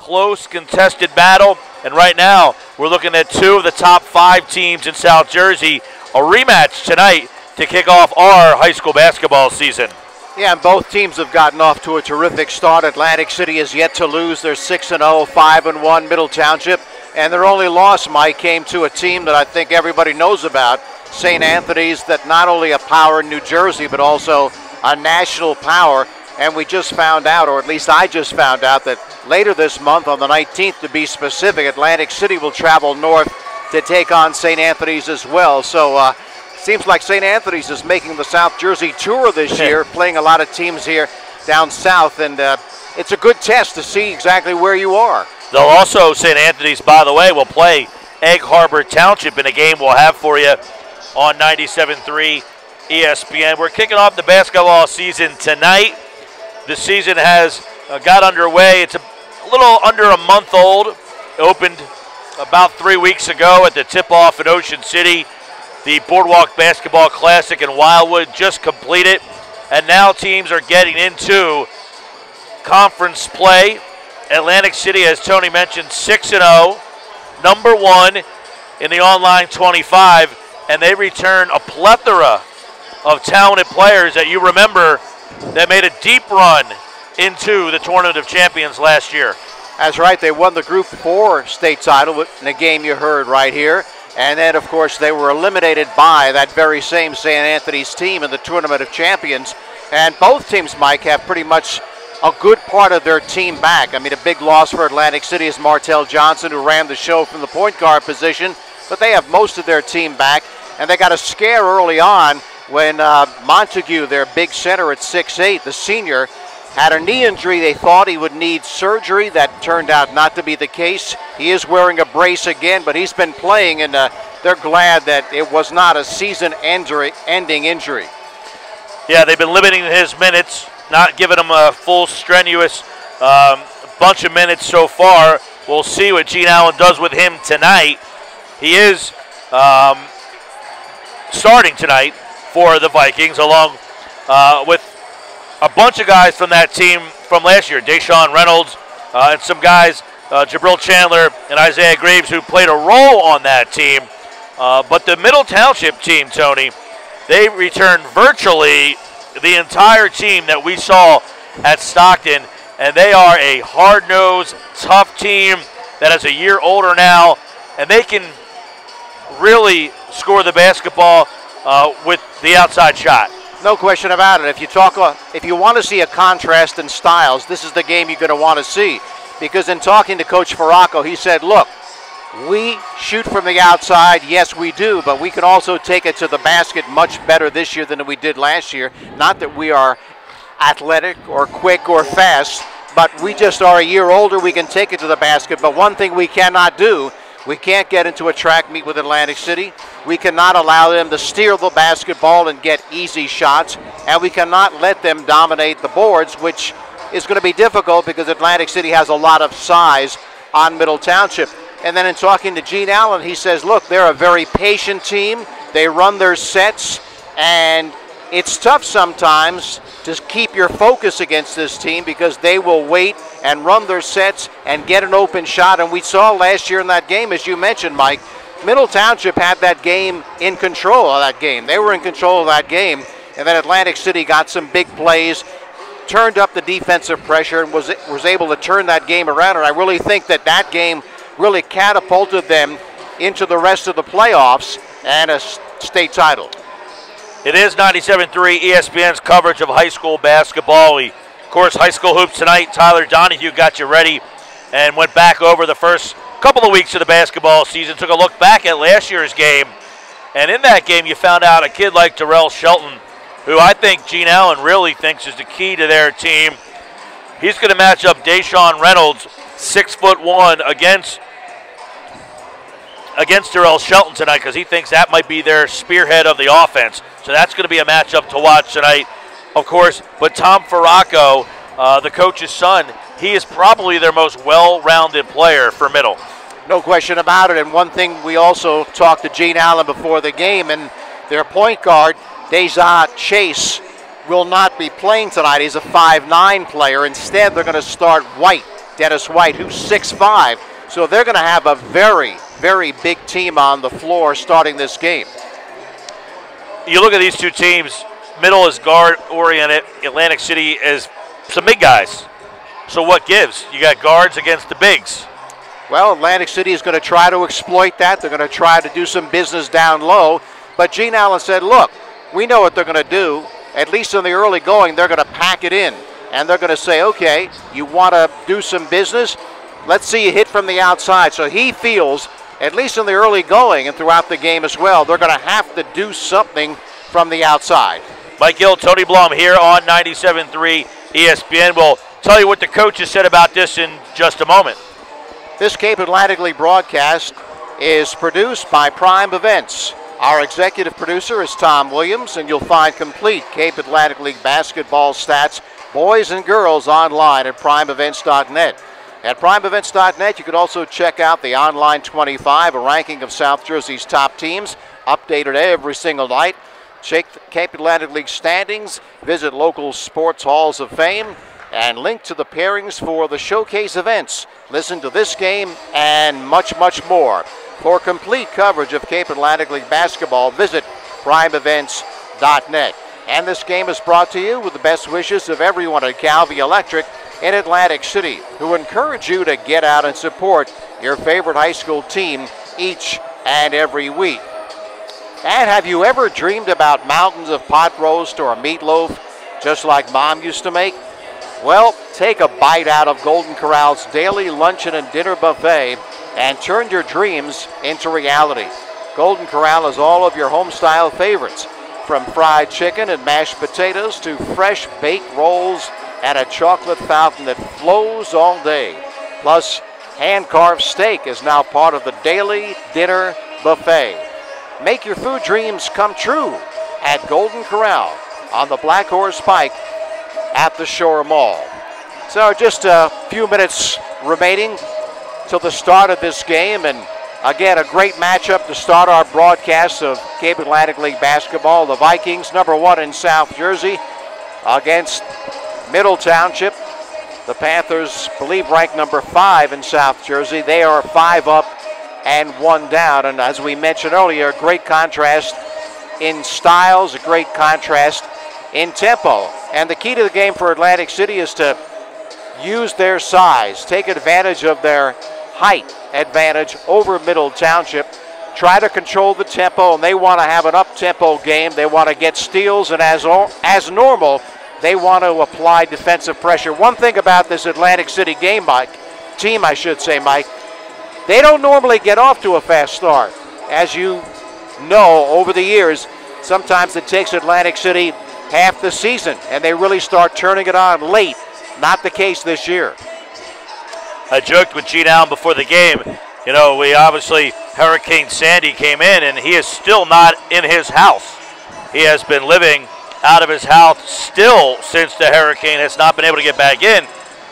close, contested battle. And right now, we're looking at two of the top 5 teams in South Jersey. A rematch tonight to kick off our high school basketball season. Yeah, and both teams have gotten off to a terrific start. Atlantic City has yet to lose. They're 6-0, 5-1, Middle Township. And their only loss, Mike, came to a team that I think everybody knows about, St. Anthony's, that not only a power in New Jersey, but also a national power. And we just found out, or at least I just found out, that later this month, on the 19th to be specific, Atlantic City will travel north to take on St. Anthony's as well. So seems like St. Anthony's is making the South Jersey tour this year, playing a lot of teams here down south, and it's a good test to see exactly where you are. They'll also, St. Anthony's, by the way, will play Egg Harbor Township in a game we'll have for you on 97.3 ESPN. We're kicking off the basketball season tonight. The season has got underway. It's a little under a month old. It opened about 3 weeks ago at the tip-off in Ocean City. The Boardwalk Basketball Classic in Wildwood just completed. And now teams are getting into conference play. Atlantic City, as Tony mentioned, 6-0, number 1 in the online 25, and they return a plethora of talented players that you remember that made a deep run into the Tournament of Champions last year. That's right. They won the Group 4 state title in a game you heard right here. And then, of course, they were eliminated by that very same St. Anthony's team in the Tournament of Champions. And both teams, Mike, have pretty much a good part of their team back. I mean, a big loss for Atlantic City is Martell Johnson, who ran the show from the point guard position, but they have most of their team back, and they got a scare early on when Montague, their big center at 6'8", the senior, had a knee injury. They thought he would need surgery. That turned out not to be the case. He is wearing a brace again, but he's been playing, and they're glad that it was not a season-ending injury. Yeah, they've been limiting his minutes, not giving him a full strenuous bunch of minutes so far. We'll see what Gene Allen does with him tonight. He is starting tonight for the Vikings, along with a bunch of guys from that team from last year, Deshaun Reynolds and some guys, Jabril Chandler and Isaiah Graves, who played a role on that team. But the Middle Township team, Tony, they returned virtually the entire team that we saw at Stockton, and they are a hard-nosed, tough team that is a year older now, and they can really score the basketball with the outside shot. No question about it. If you want to see a contrast in styles, this is the game you're going to want to see, because in talking to Coach Farraco, he said, look, we shoot from the outside, yes we do, but we can also take it to the basket much better this year than we did last year. Not that we are athletic or quick or fast, but we just are a year older. We can take it to the basket, but one thing we cannot do, we can't get into a track meet with Atlantic City. We cannot allow them to steal the basketball and get easy shots, and we cannot let them dominate the boards, which is going to be difficult because Atlantic City has a lot of size on Middle Township. And then in talking to Gene Allen, he says, look, they're a very patient team. They run their sets, and it's tough sometimes to keep your focus against this team because they will wait and run their sets and get an open shot. And we saw last year in that game, as you mentioned, Mike, Middle Township had that game in control of that game. They were in control of that game, and then Atlantic City got some big plays, turned up the defensive pressure, and was able to turn that game around. And I really think that game really catapulted them into the rest of the playoffs and a state title. It is 97.3 ESPN's coverage of high school basketball. Of course, high school hoops tonight. Tyler Donahue got you ready and went back over the first couple of weeks of the basketball season, took a look back at last year's game, and in that game you found out a kid like Darrell Shelton, who I think Gene Allen really thinks is the key to their team. He's going to match up Deshaun Reynolds, 6'1", against Darrell Shelton tonight, because he thinks that might be their spearhead of the offense. So that's going to be a matchup to watch tonight, of course. But Tom Farraco, the coach's son, he is probably their most well-rounded player for Middle. No question about it. And one thing, we also talked to Gene Allen before the game, and their point guard, Deja Chase, will not be playing tonight. He's a 5'9" player. Instead, they're going to start White Dennis White, who's 6'5". So they're going to have a very, very big team on the floor starting this game. You look at these two teams, Middle is guard-oriented, Atlantic City is some big guys. So what gives? You got guards against the bigs. Well, Atlantic City is going to try to exploit that. They're going to try to do some business down low. But Gene Allen said, look, we know what they're going to do. At least in the early going, they're going to pack it in. And they're going to say, okay, you want to do some business? Let's see you hit from the outside. So he feels, at least in the early going and throughout the game as well, they're going to have to do something from the outside. Mike Gill, Tony Blum here on 97.3 ESPN. We'll tell you what the coaches said about this in just a moment. This Cape Atlantic League broadcast is produced by Prime Events. Our executive producer is Tom Williams, and you'll find complete Cape Atlantic League basketball stats, boys and girls, online at primeevents.net. At primeevents.net, you could also check out the Online 25, a ranking of South Jersey's top teams, updated every single night. Check the Cape Atlantic League standings, visit local sports halls of fame, and link to the pairings for the showcase events. Listen to this game and much, much more. For complete coverage of Cape Atlantic League basketball, visit primeevents.net. And this game is brought to you with the best wishes of everyone at Calvi Electric in Atlantic City, who encourage you to get out and support your favorite high school team each and every week. And have you ever dreamed about mountains of pot roast or a meatloaf just like Mom used to make? Well, take a bite out of Golden Corral's daily luncheon and dinner buffet and turn your dreams into reality. Golden Corral has all of your home-style favorites, from fried chicken and mashed potatoes to fresh baked rolls and a chocolate fountain that flows all day. Plus, hand-carved steak is now part of the daily dinner buffet. Make your food dreams come true at Golden Corral on the Black Horse Pike at the Shore Mall. So just a few minutes remaining till the start of this game, and again, a great matchup to start our broadcast of Cape Atlantic League basketball. The Vikings, #1 in South Jersey, against Middle Township. The Panthers, believe, ranked #5 in South Jersey. They are 5 up and 1 down, and as we mentioned earlier, a great contrast in styles, a great contrast in tempo. And the key to the game for Atlantic City is to use their size, take advantage of their height advantage over Middle Township, try to control the tempo, and they want to have an up-tempo game. They want to get steals, and as normal, they want to apply defensive pressure. One thing about this Atlantic City game, Mike, they don't normally get off to a fast start. As you know, over the years, sometimes it takes Atlantic City half the season, and they really start turning it on late. Not the case this year. I joked with Gene Allen before the game. You know, Hurricane Sandy came in, and he is still not in his house. He has been living out of his house still since the hurricane has not been able to get back in.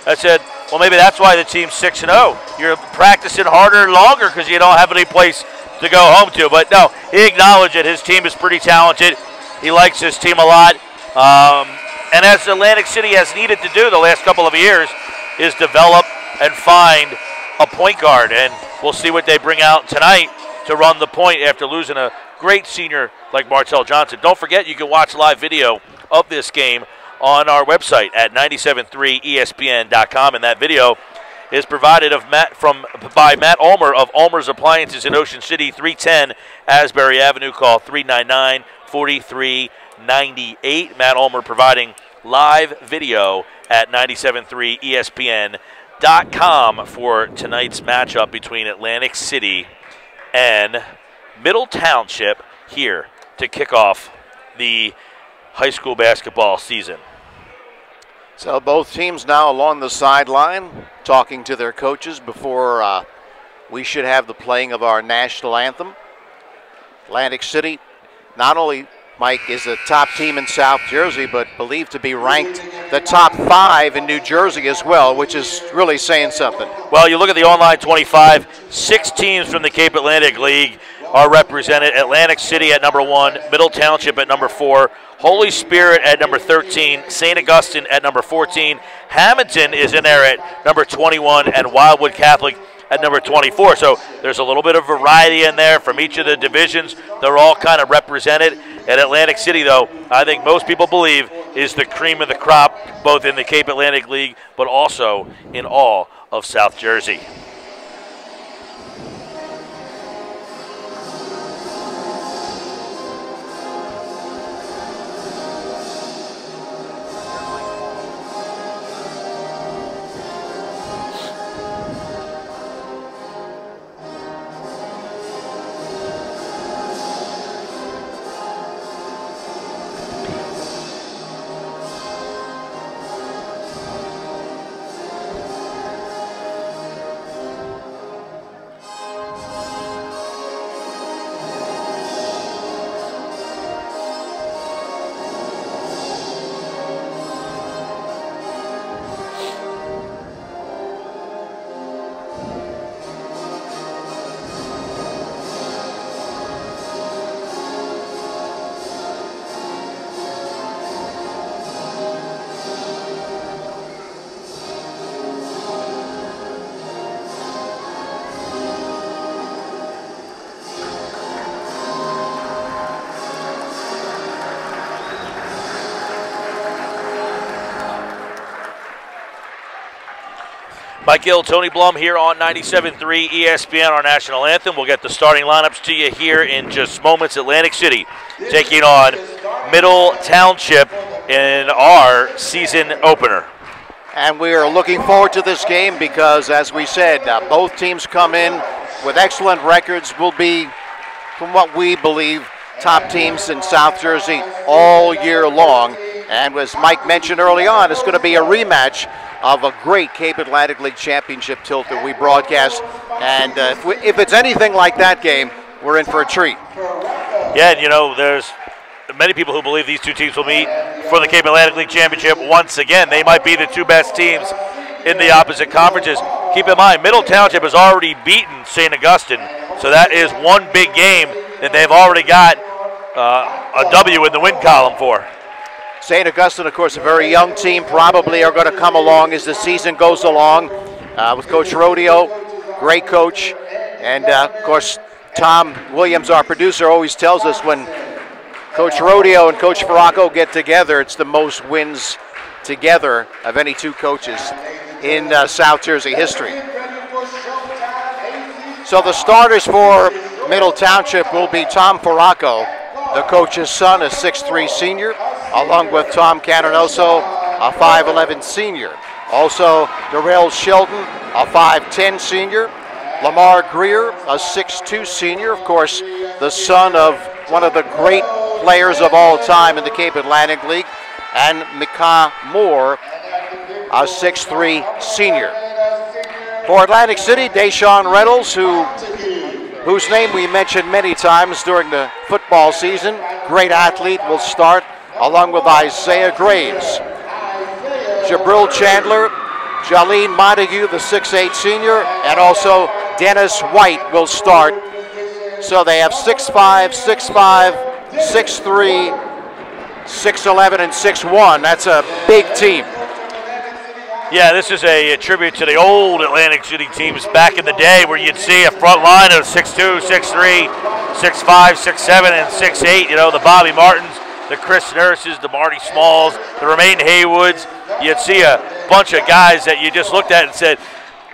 I said, well, maybe that's why the team's 6-0. You're practicing harder and longer because you don't have any place to go home to. But no, he acknowledged it. His team is pretty talented. He likes his team a lot. And as Atlantic City has needed to do the last couple of years, is develop and find a point guard. And we'll see what they bring out tonight to run the point after losing a great senior like Martell Johnson. Don't forget, you can watch live video of this game on our website at 973ESPN.com, and that video is provided by Matt Ulmer of Ulmer's Appliances in Ocean City, 310 Asbury Avenue. Call 399-4398. Matt Ulmer providing live video at 973ESPN.com for tonight's matchup between Atlantic City and Middle Township here to kick off the high school basketball season. So both teams now along the sideline talking to their coaches before we should have the playing of our national anthem. Atlantic City, not only, Mike, is a top team in South Jersey, but believed to be ranked the top 5 in New Jersey as well, which is really saying something. Well, you look at the Online 25, 6 teams from the Cape Atlantic League are represented. Atlantic City at #1, Middle Township at #4, Holy Spirit at number 13, St. Augustine at number 14. Hamilton is in there at number 21, and Wildwood Catholic at number 24. So there's a little bit of variety in there from each of the divisions. They're all kind of represented. And Atlantic City, though, I think most people believe is the cream of the crop, both in the Cape Atlantic League, but also in all of South Jersey. Mike Gill, Tony Blum here on 97.3 ESPN, our national anthem. We'll get the starting lineups to you here in just moments. Atlantic City taking on Middle Township in our season opener. And we are looking forward to this game because, as we said, both teams come in with excellent records. Will be, from what we believe, top teams in South Jersey all year long. And as Mike mentioned early on, it's going to be a rematch of a great Cape Atlantic League championship tilt that we broadcast. And if it's anything like that game, we're in for a treat. Yeah, and you know, there's many people who believe these two teams will meet for the Cape Atlantic League championship once again. They might be the two best teams in the opposite conferences. Keep in mind, Middle Township has already beaten St. Augustine, so that is one big game that they've already got a W in the win column for. St. Augustine, of course, a very young team, probably are going to come along as the season goes along with Coach Rodeo, great coach. And, of course, Tom Williams, our producer, always tells us when Coach Rodeo and Coach Farraco get together, it's the most wins together of any two coaches in South Jersey history. So the starters for Middle Township will be Tom Farraco, the coach's son, a 6'3 senior, along with Tom Canonoso, a 5'11 senior. Also, Darrell Sheldon, a 5'10 senior. Lamar Greer, a 6'2 senior. Of course, the son of one of the great players of all time in the Cape Atlantic League. And Micah Moore, a 6'3 senior. For Atlantic City, Deshaun Reynolds, whose name we mentioned many times during the football season. Great athlete, will start along with Isaiah Graves. Jabril Chandler, Jalene Montague, the 6'8 senior, and also Dennis White will start. So they have 6'5", 6'5", 6'3", 6'11", and 6'1". That's a big team. Yeah, this is a tribute to the old Atlantic City teams back in the day where you'd see a front line of 6'2", 6'3", 6'5", 6'7", and 6'8". You know, the Bobby Martins, the Chris Nurses, the Marty Smalls, the Romaine Haywoods. You'd see a bunch of guys that you just looked at and said,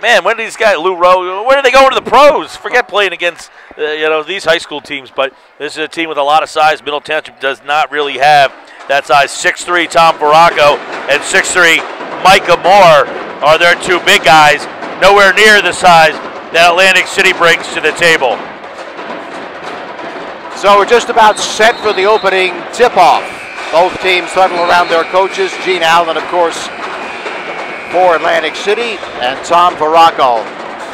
man, when did these guys, Lou Rowe, when did they go into the pros? Forget playing against these high school teams, but this is a team with a lot of size. Middle Township does not really have that size. 6'3" Tom Farraco and 6'3" Micah Moore are their two big guys, nowhere near the size that Atlantic City brings to the table. So we're just about set for the opening tip-off. Both teams huddle around their coaches. Gene Allen, of course, for Atlantic City, and Tom Farraco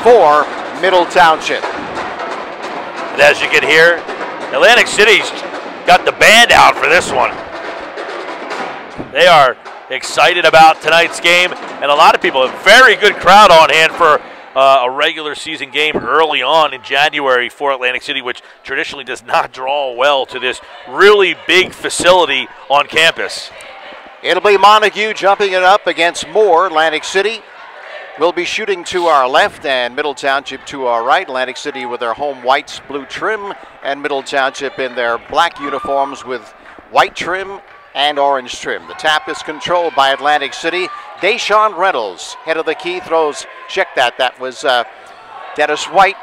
for Middle Township. And as you can hear, Atlantic City's got the band out for this one. They are excited about tonight's game, and a lot of people, a very good crowd on hand for a regular season game early on in January for Atlantic City, which traditionally does not draw well to this really big facility on campus. It'll be Montague jumping it up against Moore. Atlantic City will be shooting to our left and Middle Township to our right. Atlantic City with their home whites, blue trim, and Middle Township in their black uniforms with white trim and orange trim. The tap is controlled by Atlantic City. Deshaun Reynolds, head of the key, throws, check that. That was Dennis White.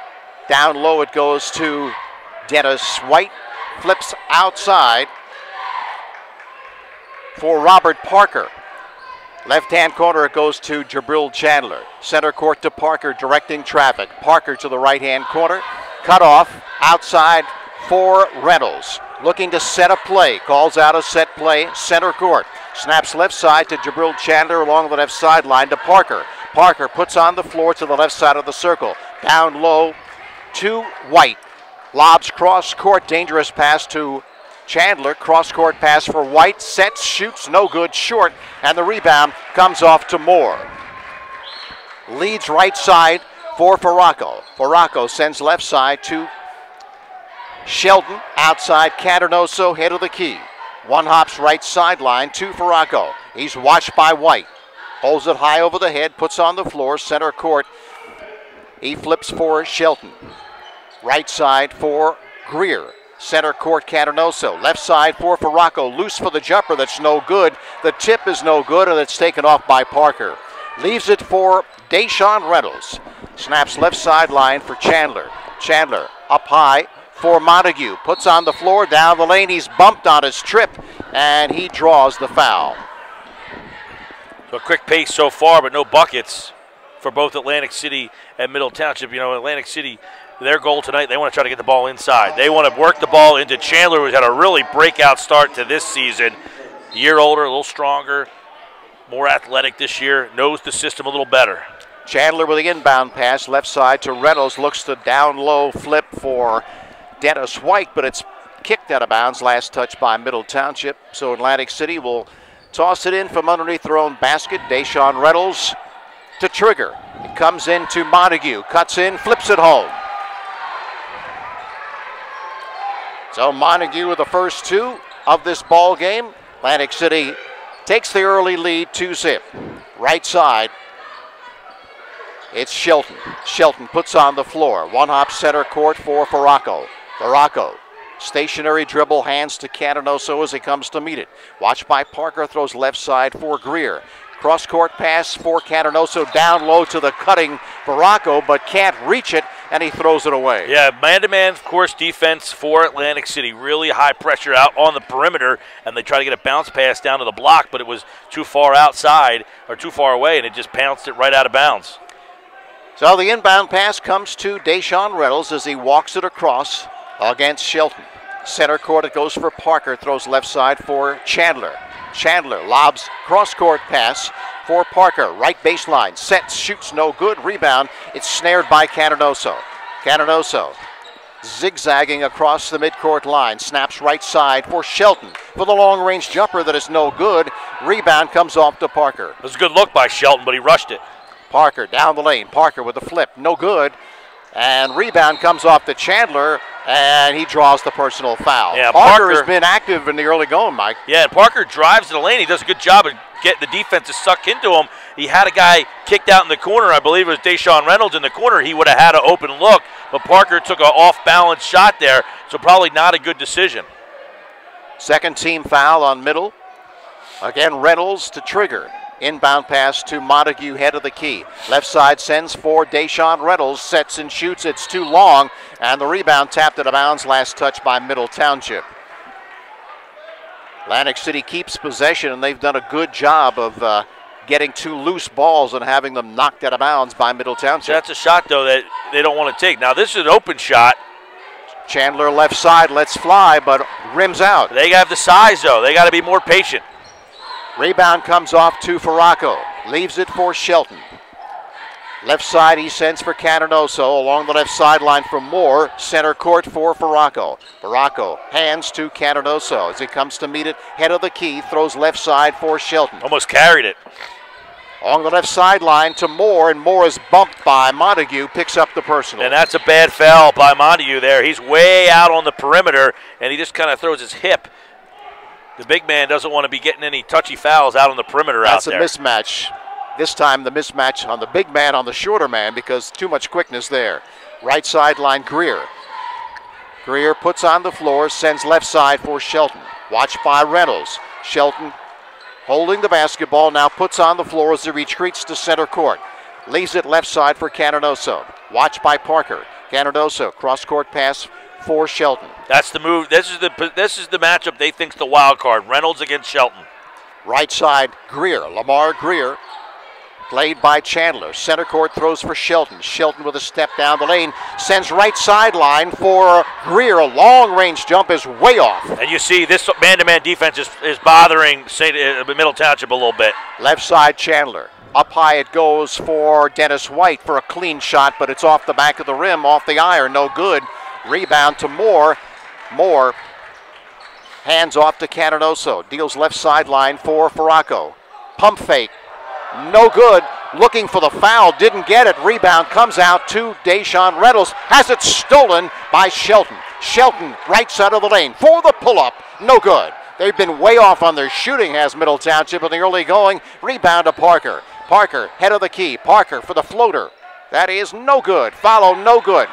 Down low it goes to Dennis White. Flips outside for Robert Parker. Left-hand corner it goes to Jabril Chandler. Center court to Parker, directing traffic. Parker to the right-hand corner. Cut off outside for Reynolds. Looking to set a play. Calls out a set play. Center court. Snaps left side to Jabril Chandler along the left sideline to Parker. Parker puts on the floor to the left side of the circle. Down low to White. Lobs cross court. Dangerous pass to Chandler. Cross court pass for White. Sets, shoots, no good, short. And the rebound comes off to Moore. Leads right side for Farraco. Farraco sends left side to Shelton. Outside Caternoso, head of the key. One hops right sideline to Farraco. He's watched by White. Holds it high over the head, puts on the floor, center court. He flips for Shelton. Right side for Greer. Center court Caternoso. Left side for Farraco. Loose for the jumper, that's no good. The tip is no good, and it's taken off by Parker. Leaves it for Deshaun Reynolds. Snaps left sideline for Chandler. Chandler up high for Montague. Puts on the floor, down the lane. He's bumped on his trip, and he draws the foul. So a quick pace so far, but no buckets for both Atlantic City and Middle Township. You know, Atlantic City, their goal tonight, they want to try to get the ball inside. They want to work the ball into Chandler, who's had a really breakout start to this season. A year older, a little stronger, more athletic this year, knows the system a little better. Chandler with the inbound pass, left side to Reynolds. Looks to down low flip for Dennis White, but it's kicked out of bounds. Last touch by Middle Township. So Atlantic City will toss it in from underneath their own basket. Deshaun Reynolds to trigger. It comes into Montague. Cuts in, flips it home. So Montague with the first two of this ball game. Atlantic City takes the early lead, 2-zip. Right side. It's Shelton. Shelton puts on the floor. One hop center court for Farraco. Farraco, stationary dribble, hands to Caternoso as he comes to meet it. Watched by Parker, throws left side for Greer. Cross court pass for Caternoso, down low to the cutting Farraco, but can't reach it, and he throws it away. Yeah, man-to-man, of course, defense for Atlantic City. Really high pressure out on the perimeter, and they try to get a bounce pass down to the block, but it was too far outside, or too far away, and it just pounced it right out of bounds. So the inbound pass comes to Deshaun Reynolds as he walks it across against Shelton. Center court, it goes for Parker, throws left side for Chandler. Chandler lobs cross-court pass for Parker. Right baseline, sets, shoots, no good. Rebound, it's snared by Caternoso. Caternoso zigzagging across the midcourt line. Snaps right side for Shelton for the long-range jumper that is no good. Rebound comes off to Parker. It was a good look by Shelton, but he rushed it. Parker down the lane. Parker with a flip, no good. And rebound comes off to Chandler, and he draws the personal foul. Yeah, Parker has been active in the early going, Mike. Yeah, and Parker drives to the lane. He does a good job of getting the defense to suck into him. He had a guy kicked out in the corner. I believe it was Deshaun Reynolds in the corner. He would have had an open look, but Parker took an off-balance shot there, so probably not a good decision. Second team foul on Middle. Again, Reynolds to trigger. Inbound pass to Montague, head of the key. Left side sends for Deshaun Reynolds. Sets and shoots. It's too long. And the rebound tapped out of bounds. Last touch by Middle Township. Atlantic City keeps possession, and they've done a good job of getting two loose balls and having them knocked out of bounds by Middle Township. That's a shot, though, that they don't want to take. Now, this is an open shot. Chandler left side lets fly, but rims out. They have the size, though. They got to be more patient. Rebound comes off to Farraco. Leaves it for Shelton. Left side he sends for Caternoso. Along the left sideline for Moore. Center court for Farraco. Farraco hands to Caternoso as he comes to meet it. Head of the key. Throws left side for Shelton. Almost carried it. On the left sideline to Moore, and Moore is bumped by Montague, picks up the personal. And that's a bad foul by Montague there. He's way out on the perimeter, and he just kind of throws his hip. The big man doesn't want to be getting any touchy fouls out on the perimeter out there. That's a mismatch. This time the mismatch on the big man on the shorter man because too much quickness there. Right sideline, Greer. Greer puts on the floor, sends left side for Shelton. Watched by Reynolds. Shelton holding the basketball, now puts on the floor as he retreats to center court. Leaves it left side for Canonoso. Watched by Parker. Canonoso, cross-court pass for Shelton. That's the move. This is the matchup they think's the wild card. Reynolds against Shelton. Right side, Greer. Lamar Greer. Played by Chandler. Center court throws for Shelton. Shelton with a step down the lane. Sends right sideline for Greer. A long-range jump is way off. And you see this man-to-man defense is bothering Middle Township a little bit. Left side, Chandler. Up high it goes for Dennis White for a clean shot, but it's off the back of the rim, off the iron, no good. Rebound to Moore. Moore hands off to Canonoso. Deals left sideline for Faraco. Pump fake. No good. Looking for the foul. Didn't get it. Rebound comes out to Deshaun Reynolds. Has it stolen by Shelton. Shelton, right side of the lane for the pull-up. No good. They've been way off on their shooting, has Middle Township in the early going. Rebound to Parker. Parker, head of the key. Parker for the floater. That is no good. Follow, no good.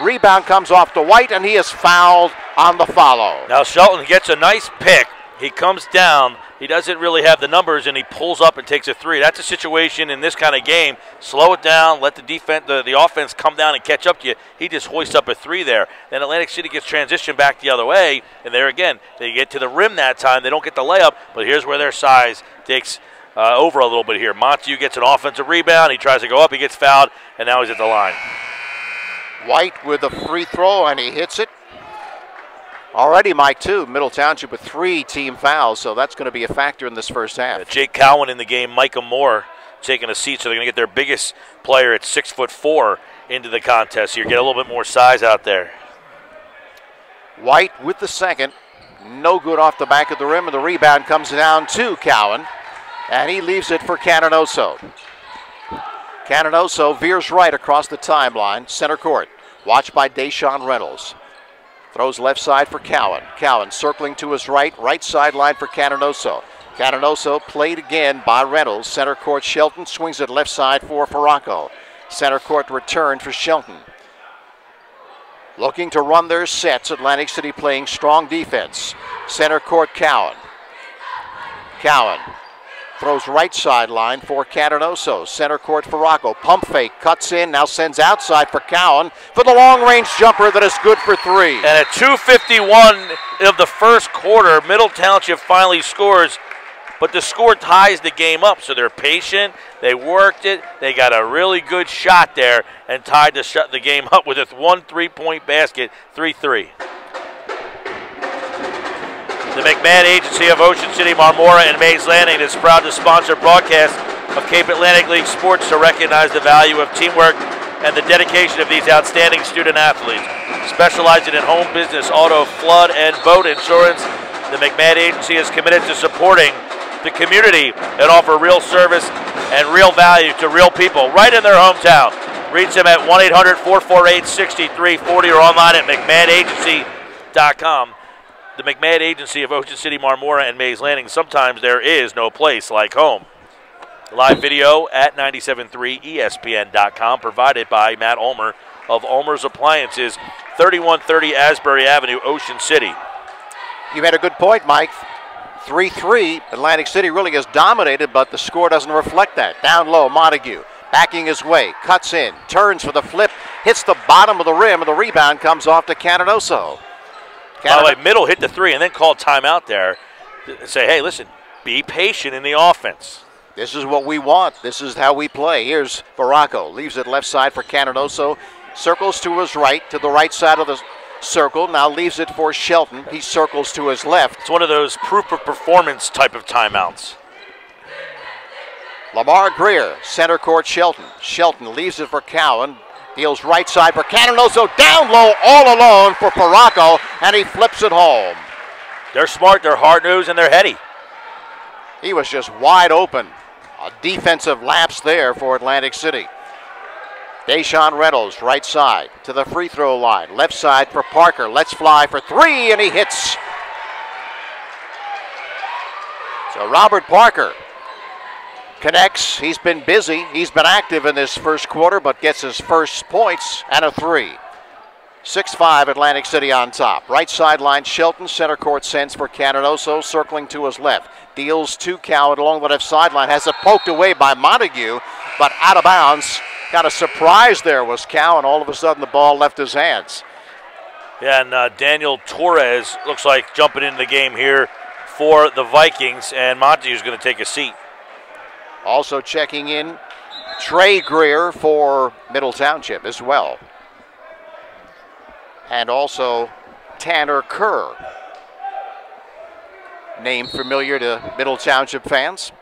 Rebound comes off to White, and he is fouled on the follow. Now Shelton gets a nice pick. He comes down. He doesn't really have the numbers, and he pulls up and takes a three. That's a situation in this kind of game. Slow it down, let the defense, the offense come down and catch up to you. He just hoists up a three there. Then Atlantic City gets transitioned back the other way, and there again, they get to the rim that time. They don't get the layup, but here's where their size takes over a little bit here. Montague gets an offensive rebound. He tries to go up. He gets fouled, and now he's at the line. White with a free throw, and he hits it. Already, Mike, too. Middle Township with 3 team fouls, so that's going to be a factor in this first half. Jake Cowan in the game, Micah Moore taking a seat, so they're going to get their biggest player at 6'4" into the contest here. Get a little bit more size out there. White with the second. No good off the back of the rim, and the rebound comes down to Cowan, and he leaves it for Canonoso. Canonoso veers right across the timeline, center court. Watched by Deshaun Reynolds. Throws left side for Cowan. Cowan circling to his right. Right sideline for Canonoso. Canonoso played again by Reynolds. Center court, Shelton swings it left side for Faraco. Center court return for Shelton. Looking to run their sets. Atlantic City playing strong defense. Center court, Cowan. Cowan throws right sideline for Canonoso. Center court for Rocco. Pump fake, cuts in, now sends outside for Cowan for the long-range jumper that is good for 3. And at 2:51 of the first quarter, Middle Township finally scores, but the score ties the game up. So they're patient, they worked it, they got a really good shot there and tied the game up with a 1 3-point basket, 3-3. The McMahon Agency of Ocean City, Marmora, and Mays Landing is proud to sponsor broadcasts of Cape Atlantic League sports to recognize the value of teamwork and the dedication of these outstanding student athletes. Specializing in home business, auto, flood, and boat insurance, the McMahon Agency is committed to supporting the community and offer real service and real value to real people right in their hometown. Reach them at 1-800-448-6340 or online at McMahonAgency.com. The McMahon Agency of Ocean City, Marmora, and Mays Landing. Sometimes there is no place like home. Live video at 973ESPN.com, provided by Matt Ulmer of Ulmer's Appliances, 3130 Asbury Avenue, Ocean City. You made a good point, Mike. 3-3. Atlantic City really has dominated, but the score doesn't reflect that. Down low, Montague backing his way, cuts in, turns for the flip, hits the bottom of the rim, and the rebound comes off to Canonoso. By the way, Middle hit the three and then called timeout there to say, hey, listen, be patient in the offense. This is what we want. This is how we play. Here's Baracco. Leaves it left side for Canonoso. Circles to his right, to the right side of the circle. Now leaves it for Shelton. He circles to his left. It's one of those proof of performance type of timeouts. Lamar Greer, center court, Shelton. Shelton leaves it for Cowan. Deals right side for Canonoso, down low, all alone for Faraco, and he flips it home. They're smart, they're hard-nosed, and they're heady. He was just wide open. A defensive lapse there for Atlantic City. Deshaun Reynolds, right side to the free throw line. Left side for Parker. Let's fly for three, and he hits. So Robert Parker connects. He's been busy. He's been active in this first quarter, but gets his first points and a three. 6-5 Atlantic City on top. Right sideline, Shelton. Center court sends for Canonoso, circling to his left. Deals to Cowan along the left sideline. Has it poked away by Montague, but out of bounds. Got a surprise there was Cowan. All of a sudden the ball left his hands. Yeah, and Daniel Torres looks like jumping into the game here for the Vikings, and Montague's going to take a seat. Also checking in, Trey Greer for Middle Township as well. And also Tanner Kerr, name familiar to Middle Township fans.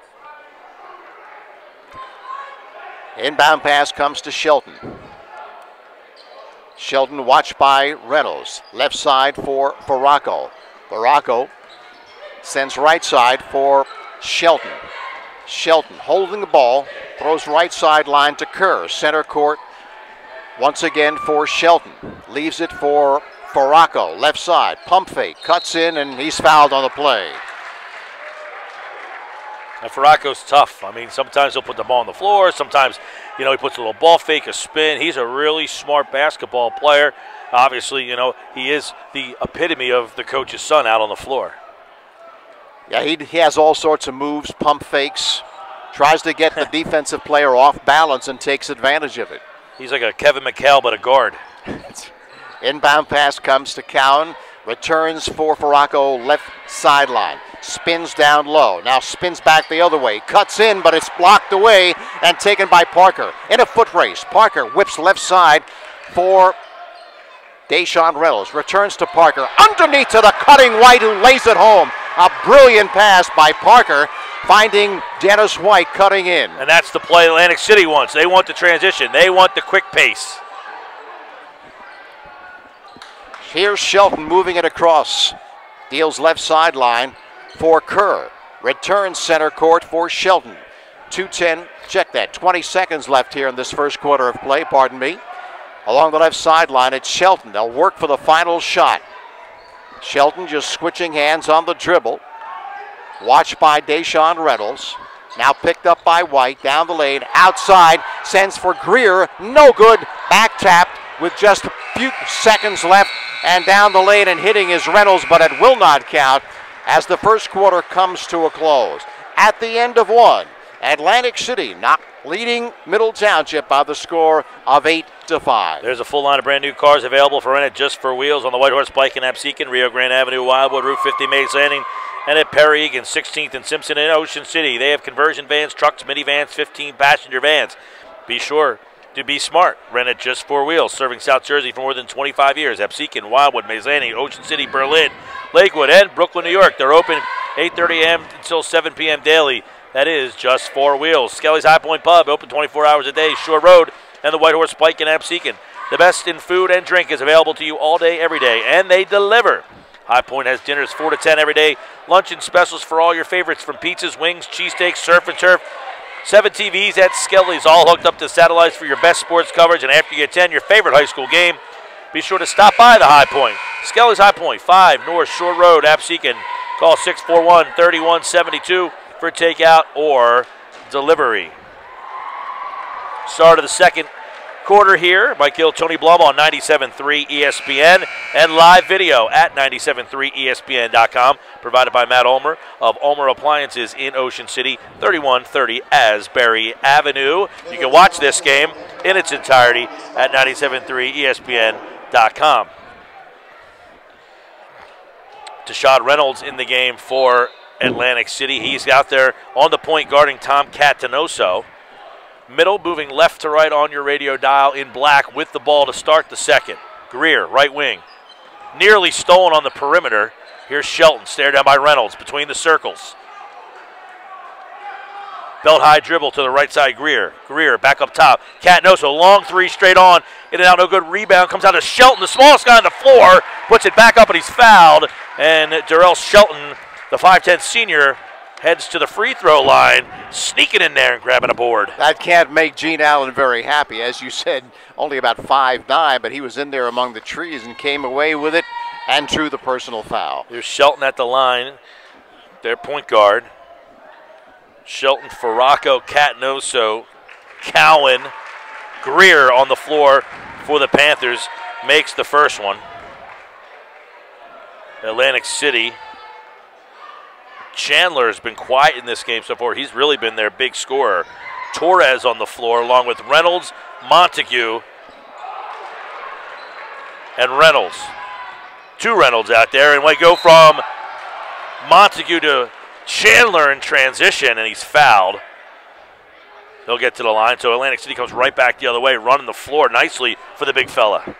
Inbound pass comes to Shelton. Shelton watched by Reynolds. Left side for Baracco. Baracco sends right side for Shelton. Shelton holding the ball, throws right sideline to Kerr. Center court once again for Shelton. Leaves it for Baracco. Left side, pump fake, cuts in, and he's fouled on the play. And Farraco's tough. I mean, sometimes he'll put the ball on the floor. Sometimes, he puts a little ball fake, a spin. He's a really smart basketball player. Obviously, he is the epitome of the coach's son out on the floor. Yeah, he has all sorts of moves, pump fakes. Tries to get the defensive player off balance and takes advantage of it. He's like a Kevin McHale, but a guard. Inbound pass comes to Cowan. Returns for Farraco, left sideline. Spins down low. Now spins back the other way. Cuts in, but it's blocked away and taken by Parker. In a foot race, Parker whips left side for Deshaun Reynolds. Returns to Parker. Underneath to the cutting White, who lays it home. A brilliant pass by Parker, finding Dennis White cutting in. And that's the play Atlantic City wants. They want the transition. They want the quick pace. Here's Shelton moving it across. Deals left sideline for Kerr. Returns center court for Shelton. 2:10, check that, 20 seconds left here in this first quarter of play, pardon me. Along the left sideline, it's Shelton. They'll work for the final shot. Shelton just switching hands on the dribble. Watched by Deshaun Reynolds. Now picked up by White, down the lane, outside, sends for Greer, no good, back tapped with just a few seconds left, and down the lane and hitting is Reynolds, but it will not count as the first quarter comes to a close. At the end of one, Atlantic City not leading Middle Township by the score of 8-5. There's a full line of brand new cars available for rent at Just for Wheels on the White Horse Pike in Absecon, Rio Grande Avenue, Wildwood, Route 50, Mays Landing, and at Perry Egan, 16th and Simpson in Ocean City. They have conversion vans, trucks, minivans, 15-passenger vans. Be sure to be smart. Rent at Just for Wheels, serving South Jersey for more than 25 years. Absecon, Wildwood, Mays Landing, Ocean City, Berlin, Lakewood, and Brooklyn, New York. They're open 8:30 a.m. until 7 p.m. daily. That is Just for Wheels. Skelly's High Point Pub, open 24 hours a day. Shore Road and the White Horse Pike in Absecon. The best in food and drink is available to you all day, every day, and they deliver. High Point has dinners 4 to 10 every day. Lunch and specials for all your favorites, from pizzas, wings, cheesesteaks, surf and turf. 7 TVs at Skelly's, all hooked up to satellites for your best sports coverage. And after you attend your favorite high school game, be sure to stop by the High Point. Skelly's High Point, 5 North Shore Road, Absecon. Call 641-3172 for takeout or delivery. Start of the second quarter here. Mike Hill, Tony Blum on 97.3 ESPN and live video at 97.3ESPN.com, provided by Matt Ulmer of Ulmer Appliances in Ocean City, 3130 Asbury Avenue. You can watch this game in its entirety at 97.3ESPN.com. Deshaun Reynolds in the game for Atlantic City. He's out there on the point guarding Tom Catanoso. Middle moving left to right on your radio dial in black with the ball to start the second. Greer, right wing. Nearly stolen on the perimeter. Here's Shelton, stared down by Reynolds between the circles. Belt high dribble to the right side, Greer. Greer back up top. Catanoso, long three straight on. In and out, no good. Rebound comes out to Shelton, the smallest guy on the floor. Puts it back up and he's fouled. And Darrell Shelton, the 5'10 senior, heads to the free throw line, sneaking in there and grabbing a board. That can't make Gene Allen very happy. As you said, only about 5'9", but he was in there among the trees and came away with it and drew the personal foul. There's Shelton at the line, their point guard. Shelton, Farraco, Catanoso, Cowan, Greer on the floor for the Panthers makes the first one. Atlantic City. Chandler has been quiet in this game so far. He's really been their big scorer. Torres on the floor along with Reynolds, Montague, and Reynolds. Two Reynolds out there, and we go from Montague to Chandler in transition, and he's fouled. They'll get to the line, so Atlantic City comes right back the other way, running the floor nicely for the big fella.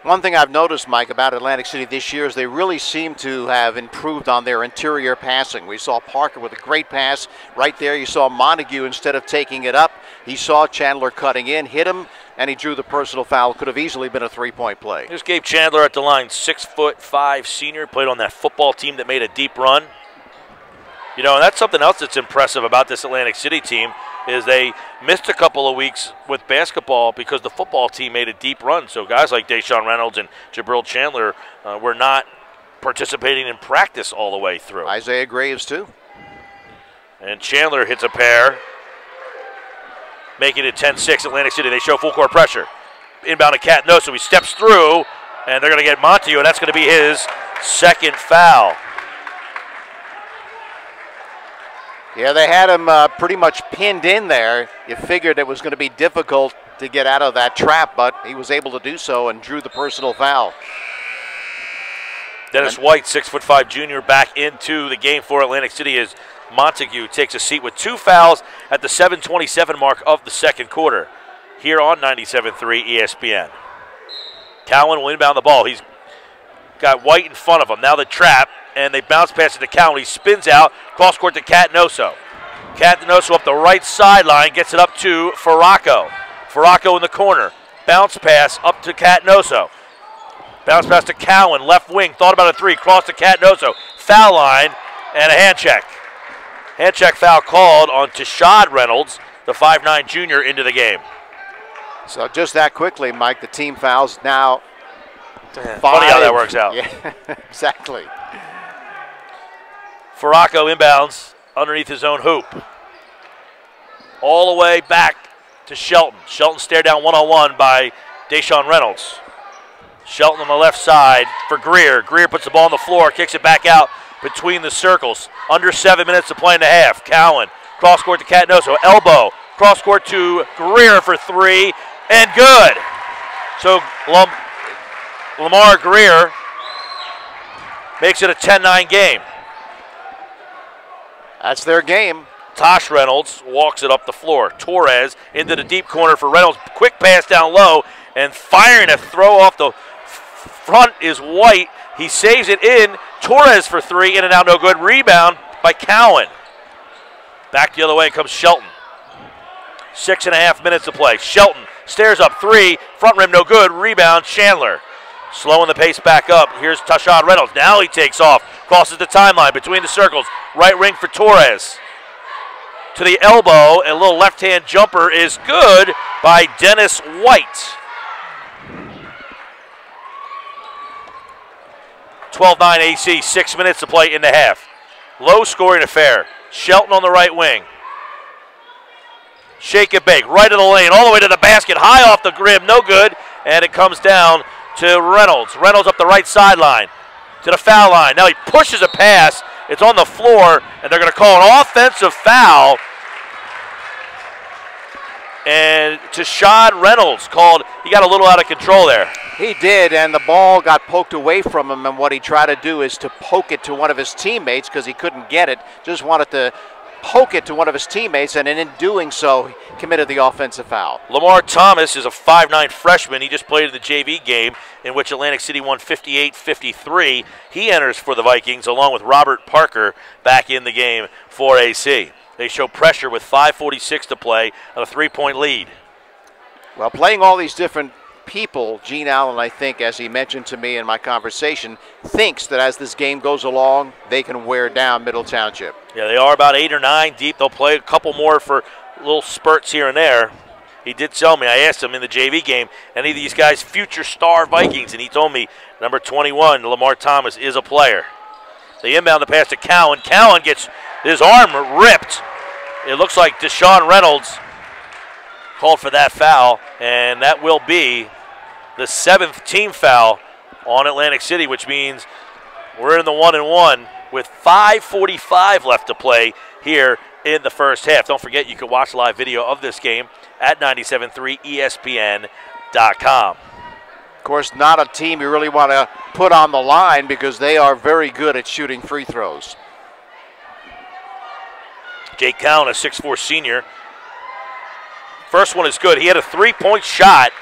One thing I've noticed, Mike, about Atlantic City this year is they really seem to have improved on their interior passing. We saw Parker with a great pass right there. You saw Montague, instead of taking it up, he saw Chandler cutting in, hit him, and he drew the personal foul. Could have easily been a three-point play. Here's Gabe Chandler at the line, 6'5" senior, played on that football team that made a deep run. You know, and that's something else that's impressive about this Atlantic City team is they missed a couple of weeks with basketball because the football team made a deep run. So guys like Deshaun Reynolds and Jabril Chandler were not participating in practice all the way through. Isaiah Graves, too. And Chandler hits a pair, making it 10-6 Atlantic City. They show full court pressure. Inbound to Catanoso. He steps through, and they're going to get Montague, and that's going to be his second foul. Yeah, they had him pretty much pinned in there. You figured it was going to be difficult to get out of that trap, but he was able to do so and drew the personal foul. Dennis White, 6'5" junior, back into the game for Atlantic City as Montague takes a seat with 2 fouls at the 7:27 mark of the second quarter here on 97.3 ESPN. Cowan will inbound the ball. He's got White in front of him. Now the trap, and they bounce past it to Cowan. He spins out, cross court to Catanoso. Catanoso up the right sideline, gets it up to Farraco. Farraco in the corner. Bounce pass up to Catanoso. Bounce pass to Cowan, left wing, thought about a three, cross to Catanoso. Foul line and a hand check. Hand check foul called on Tashad Reynolds, the 5'9" junior, into the game. So just that quickly, Mike, the team fouls now. Funny how that works out. Yeah, exactly. Farraco inbounds underneath his own hoop. All the way back to Shelton. Shelton stared down one-on-one by Deshaun Reynolds. Shelton on the left side for Greer. Greer puts the ball on the floor, kicks it back out between the circles. Under 7 minutes to play in the half. Cowan, cross court to Catanoso. Elbow, cross court to Greer for three, and good. So Lamar Greer makes it a 10-9 game. That's their game. Tosh Reynolds walks it up the floor. Torres into the deep corner for Reynolds. Quick pass down low, and firing a throw off the front is White. He saves it in. Torres for three, in and out, no good. Rebound by Cowan. Back the other way comes Shelton. 6.5 minutes to play. Shelton stares up three. Front rim, no good. Rebound, Chandler. Slowing the pace back up. Here's Tashad Reynolds. Now he takes off. Crosses the timeline between the circles. Right wing for Torres. To the elbow. A little left-hand jumper is good by Dennis White. 12-9 AC. 6 minutes to play in the half. Low-scoring affair. Shelton on the right wing. Shake it big. Right of the lane. All the way to the basket. High off the rim. No good. And it comes down to Reynolds. Reynolds up the right sideline to the foul line. Now he pushes a pass. It's on the floor, and they're going to call an offensive foul. And Tashad Reynolds called. He got a little out of control there. He did, and the ball got poked away from him, and what he tried to do is to poke it to one of his teammates because he couldn't get it. Just wanted to poke it to one of his teammates, and in doing so, he committed the offensive foul. Lamar Thomas is a 5'9" freshman. He just played in the JV game in which Atlantic City won 58-53. He enters for the Vikings along with Robert Parker back in the game for AC. They show pressure with 5:46 to play and a 3-point lead. Well, playing all these different people, Gene Allen, I think, as he mentioned to me in my conversation, thinks that as this game goes along, they can wear down Middle Township. Yeah, they are about 8 or 9 deep. They'll play a couple more for little spurts here and there. He did tell me, I asked him in the JV game, any of these guys future star Vikings, and he told me number 21, Lamar Thomas, is a player. They inbound the pass to Cowan. Cowan gets his arm ripped. It looks like Deshaun Reynolds called for that foul, and that will be the 7th team foul on Atlantic City, which means we're in the 1-1 with 5:45 left to play here in the first half. Don't forget, you can watch live video of this game at 97.3ESPN.com. Of course, not a team you really want to put on the line because they are very good at shooting free throws. Jake Cowan, a 6'4 senior. First one is good. He had a 3-point shot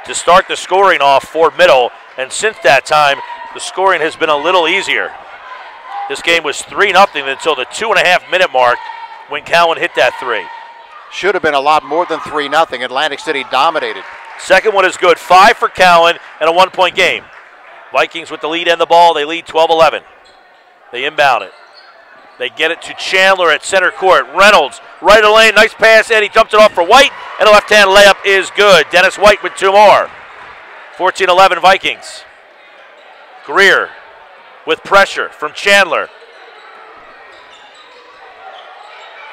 to start the scoring off for Middle, and since that time, the scoring has been a little easier. This game was 3-0 until the 2.5-minute mark when Cowan hit that 3. Should have been a lot more than 3-0. Atlantic City dominated. Second one is good. 5 for Cowan and a 1-point game. Vikings with the lead and the ball. They lead 12-11. They inbound it. They get it to Chandler at center court. Reynolds, right of the lane, nice pass, and he dumps it off for White, and a left-hand layup is good. Dennis White with 2 more. 14-11 Vikings. Greer with pressure from Chandler.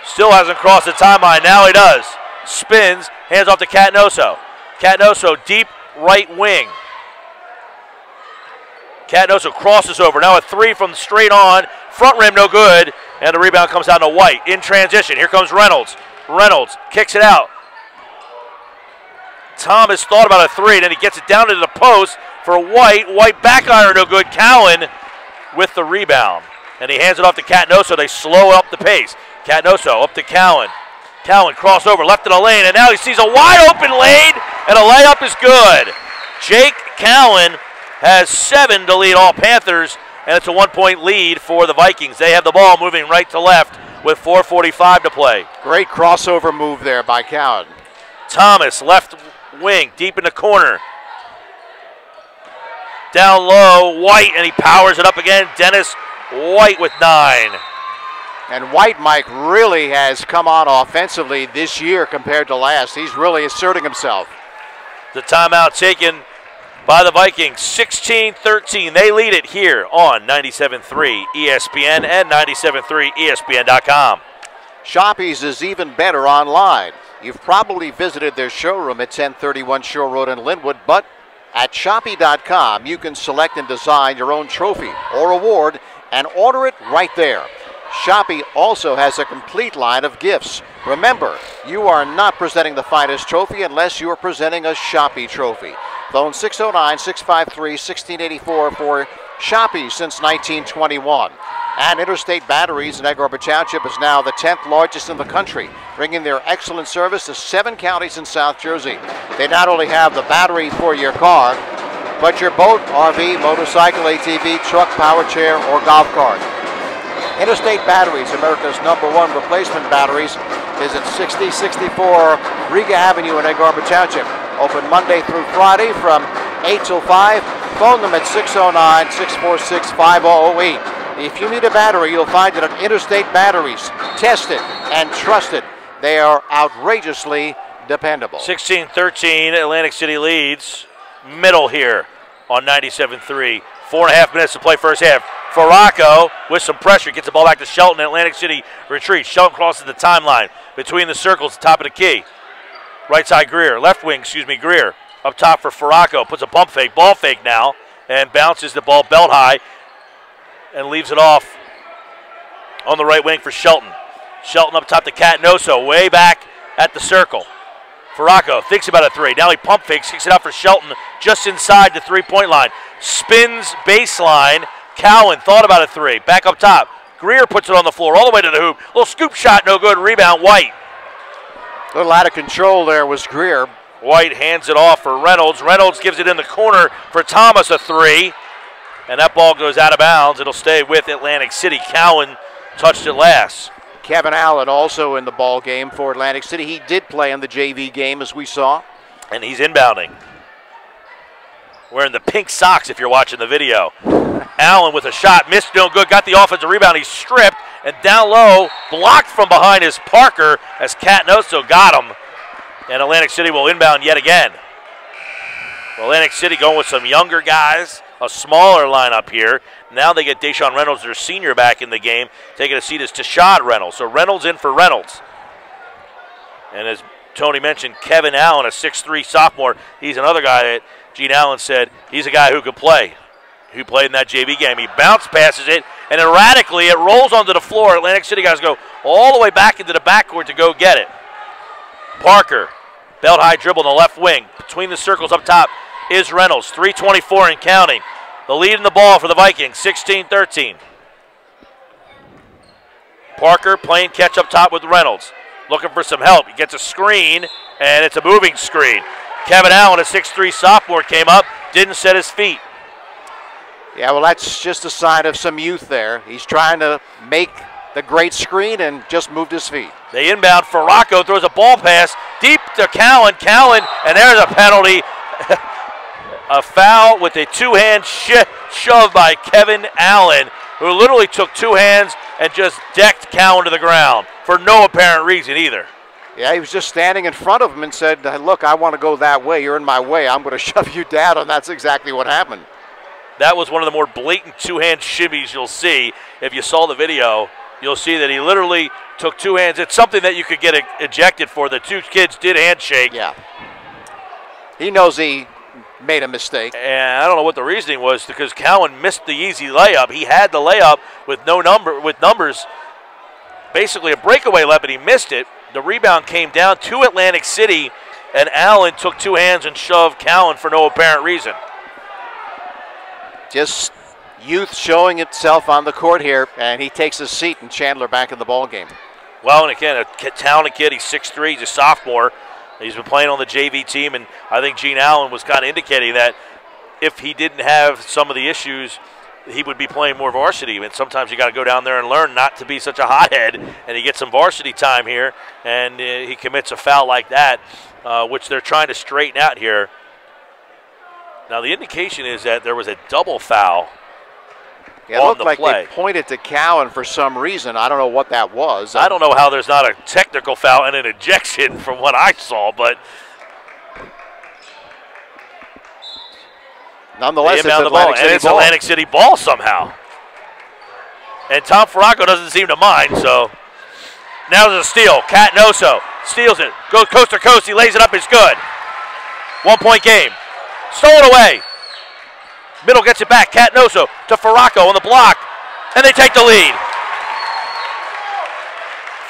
Still hasn't crossed the timeline. Now he does. Spins, hands off to Catanoso. Catanoso, deep right wing. Catanoso crosses over. Now a 3 from straight on. Front rim, no good. And the rebound comes down to White. In transition, here comes Reynolds. Reynolds kicks it out. Thomas thought about a 3, then he gets it down to the post for White. White back iron, no good. Cowan with the rebound. And he hands it off to Catanoso. They slow up the pace. Catanoso up to Cowan. Cowan crossover, left in the lane, and now he sees a wide open lane, and a layup is good. Jake Cowan has 7 to lead all Panthers, and it's a 1-point lead for the Vikings. They have the ball moving right to left with 4:45 to play. Great crossover move there by Cowan. Thomas, left wing, deep in the corner. Down low, White, and he powers it up again. Dennis White with 9. And White, Mike, really has come on offensively this year compared to last. He's really asserting himself. The timeout taken by the Vikings, 16-13. They lead it here on 97.3 ESPN and 97.3ESPN.com. Shoppy's is even better online. You've probably visited their showroom at 1031 Shore Road in Linwood, but at Shoppy.com, you can select and design your own trophy or award and order it right there. Shoppy also has a complete line of gifts. Remember, you are not presenting the finest trophy unless you are presenting a Shoppy trophy. Phone 609-653-1684 for Shoppy since 1921. And Interstate Batteries in Egg Harbor Township is now the 10th largest in the country, bringing their excellent service to 7 counties in South Jersey. They not only have the battery for your car, but your boat, RV, motorcycle, ATV, truck, power chair, or golf cart. Interstate Batteries, America's #1 replacement batteries, is at 6064 Riga Avenue in Egg Harbor Township. Open Monday through Friday from 8 till 5. Phone them at 609-646-5008. If you need a battery, you'll find it at Interstate Batteries. Tested and trusted. They are outrageously dependable. 16-13, Atlantic City leads. Middle here on 97.3. 4.5 minutes to play first half. Faraco with some pressure gets the ball back to Shelton. Atlantic City retreats. Shelton crosses the timeline between the circles, top of the key. Right side Greer, left wing, Greer. Up top for Faraco, puts a bump fake, ball fake now, and bounces the ball belt high and leaves it off on the right wing for Shelton. Shelton up top to Catanoso, way back at the circle. Faraco thinks about a 3. Now he pump fakes, kicks it out for Shelton just inside the 3-point line. Spins baseline. Cowan thought about a 3. Back up top. Greer puts it on the floor all the way to the hoop. Little scoop shot, no good. Rebound, White. A little out of control there was Greer. White hands it off for Reynolds. Reynolds gives it in the corner for Thomas, a 3. And that ball goes out of bounds. It'll stay with Atlantic City. Cowan touched it last. Kevin Allen also in the ball game for Atlantic City. He did play in the JV game, as we saw. And he's inbounding. wearing the pink socks if you're watching the video. Allen with a shot, missed, no good, got the offensive rebound, he's stripped, and down low, blocked from behind is Parker as Catnoso got him. And Atlantic City will inbound yet again. Atlantic City going with some younger guys, a smaller lineup here. Now they get Deshaun Reynolds, their senior, back in the game. Taking a seat is Tashad Reynolds. So Reynolds in for Reynolds. And as Tony mentioned, Kevin Allen, a 6'3 sophomore. He's another guy that Gene Allen said he's a guy who could play, who played in that JV game. He bounce passes it, and erratically it rolls onto the floor. Atlantic City guys go all the way back into the backcourt to go get it. Parker, belt high dribble in the left wing. Between the circles up top is Reynolds, 3:24 and counting. The lead in the ball for the Vikings, 16-13. Parker playing catch up top with Reynolds. Looking for some help. He gets a screen, and it's a moving screen. Kevin Allen, a 6'3 sophomore, came up, didn't set his feet. Yeah, well, that's just a sign of some youth there. He's trying to make the great screen and just moved his feet. They inbound. Farraco throws a ball pass deep to Cowan. Cowan, and there's a penalty. A foul with a two-hand shove by Kevin Allen, who literally took two hands and just decked Cowan to the ground for no apparent reason either. Yeah, he was just standing in front of him and said, look, I want to go that way. You're in my way. I'm going to shove you down, and that's exactly what happened. That was one of the more blatant two-hand shimmies you'll see. If you saw the video, you'll see that he literally took two hands. It's something that you could get ejected for. The two kids did handshake. Yeah. He knows he made a mistake. And I don't know what the reasoning was, because Cowan missed the easy layup. He had the layup with numbers, basically a breakaway layup, but he missed it. The rebound came down to Atlantic City, and Allen took two hands and shoved Cowan for no apparent reason. Just youth showing itself on the court here, and he takes his seat, and Chandler back in the ball game. Well, and again, a talented kid. He's 6'3", he's a sophomore. He's been playing on the JV team, and I think Gene Allen was kind of indicating that if he didn't have some of the issues, he would be playing more varsity. And sometimes you got to go down there and learn not to be such a hothead, and he gets some varsity time here, and he commits a foul like that, which they're trying to straighten out here. Now, the indication is that there was a double foul. Yeah, it looked like they pointed to Cowan for some reason. I don't know what that was. I don't know how there's not a technical foul and an ejection from what I saw, but nonetheless, it's Atlantic City ball somehow. And Tom Farraco doesn't seem to mind, so now there's a steal. Catnoso steals it, goes coast to coast, he lays it up, it's good. 1 point game. Stolen away. Middle gets it back. Catnoso to Farraco on the block, and they take the lead.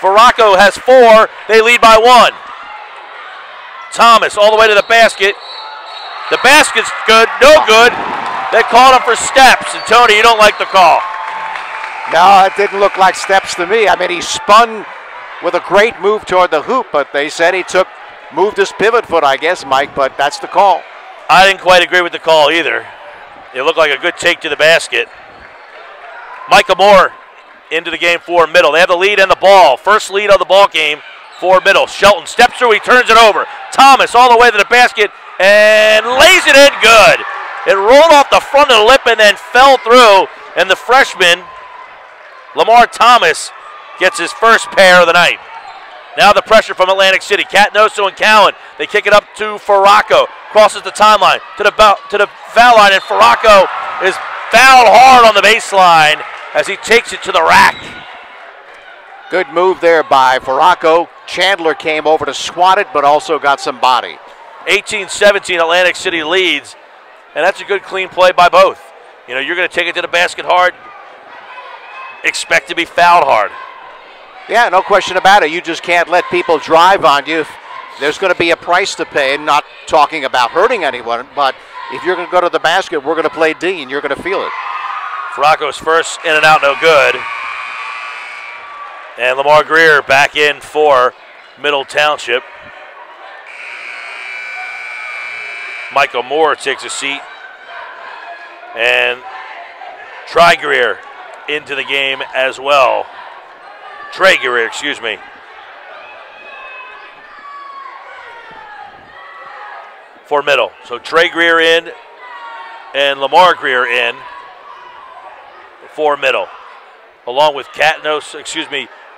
Farraco has 4. They lead by 1. Thomas all the way to the basket. The basket's good. No good. They called him for steps. And, Tony, you don't like the call. No, it didn't look like steps to me. I mean, he spun with a great move toward the hoop, but they said he moved his pivot foot, I guess, Mike, but that's the call. I didn't quite agree with the call either. It looked like a good take to the basket. Michael Moore into the game for Middle. They have the lead and the ball. First lead of the ball game for Middle. Shelton steps through, he turns it over. Thomas all the way to the basket and lays it in good. It rolled off the front of the lip and then fell through, and the freshman, Lamar Thomas, gets his first pair of the night. Now the pressure from Atlantic City. Catnoso and Cowan. They kick it up to Farraco. Crosses the timeline to the foul line, and Farraco is fouled hard on the baseline as he takes it to the rack. Good move there by Farraco. Chandler came over to swat it, but also got some body. 18-17, Atlantic City leads, and that's a good clean play by both. You know, you're going to take it to the basket hard, expect to be fouled hard. Yeah, no question about it. You just can't let people drive on you. There's going to be a price to pay, and not talking about hurting anyone, but if you're going to go to the basket, we're going to play D, and you're going to feel it. Farraco's first in and out, no good. And Lamar Greer back in for Middle Township. Michael Moore takes a seat. And Trey Greer into the game as well. Trey Greer, excuse me. For Middle. So Trey Greer in and Lamar Greer in for Middle, along with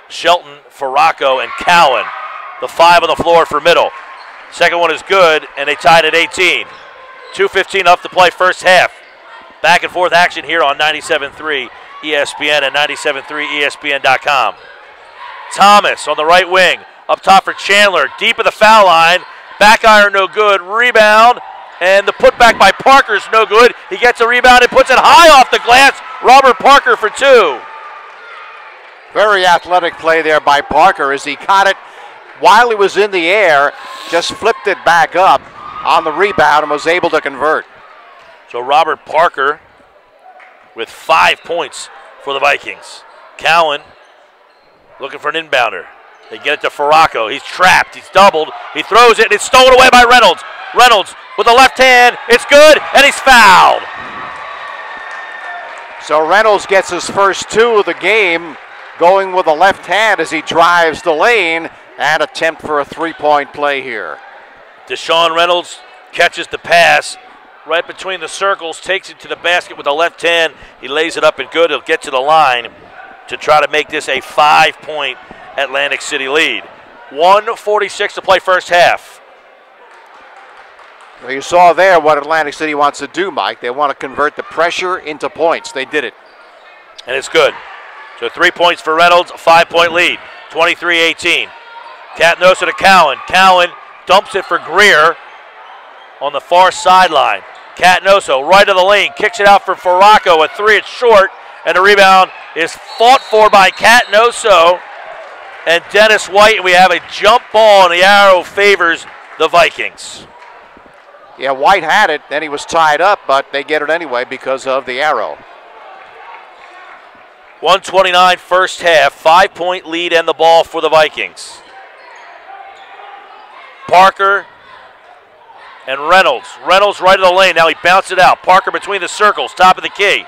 Shelton, Farraco, and Cowan. The 5 on the floor for Middle. Second one is good, and they tied at 18. 2:15 up to play first half. Back and forth action here on 97.3 ESPN and 97.3ESPN.com. Thomas on the right wing. Up top for Chandler. Deep of the foul line. Back iron no good. Rebound. And the putback by Parker is no good. He gets a rebound and puts it high off the glass. Robert Parker for 2. Very athletic play there by Parker as he caught it while he was in the air, just flipped it back up on the rebound and was able to convert. So Robert Parker with 5 points for the Vikings. Cowan looking for an inbounder. They get it to Farraco. He's trapped. He's doubled. He throws it, and it's stolen away by Reynolds. Reynolds with the left hand. It's good, and he's fouled. So Reynolds gets his first 2 of the game, going with the left hand as he drives the lane and attempt for a 3-point play here. Deshaun Reynolds catches the pass right between the circles, takes it to the basket with the left hand. He lays it up and good. He'll get to the line to try to make this a 5-point Atlantic City lead. 1:46 to play first half. Well, you saw there what Atlantic City wants to do, Mike. They want to convert the pressure into points. They did it. And it's good. So 3 points for Reynolds, a 5-point lead. 23-18. Catnosa to Cowan. Cowan dumps it for Greer on the far sideline. Catnoso right of the lane, kicks it out for Farraco. A 3, it's short, and the rebound is fought for by Catnoso and Dennis White. We have a jump ball, and the arrow favors the Vikings. Yeah, White had it, then he was tied up, but they get it anyway because of the arrow. 1:29 first half, 5-point lead and the ball for the Vikings. Parker and Reynolds. Reynolds right of the lane. Now he bounced it out. Parker between the circles, top of the key.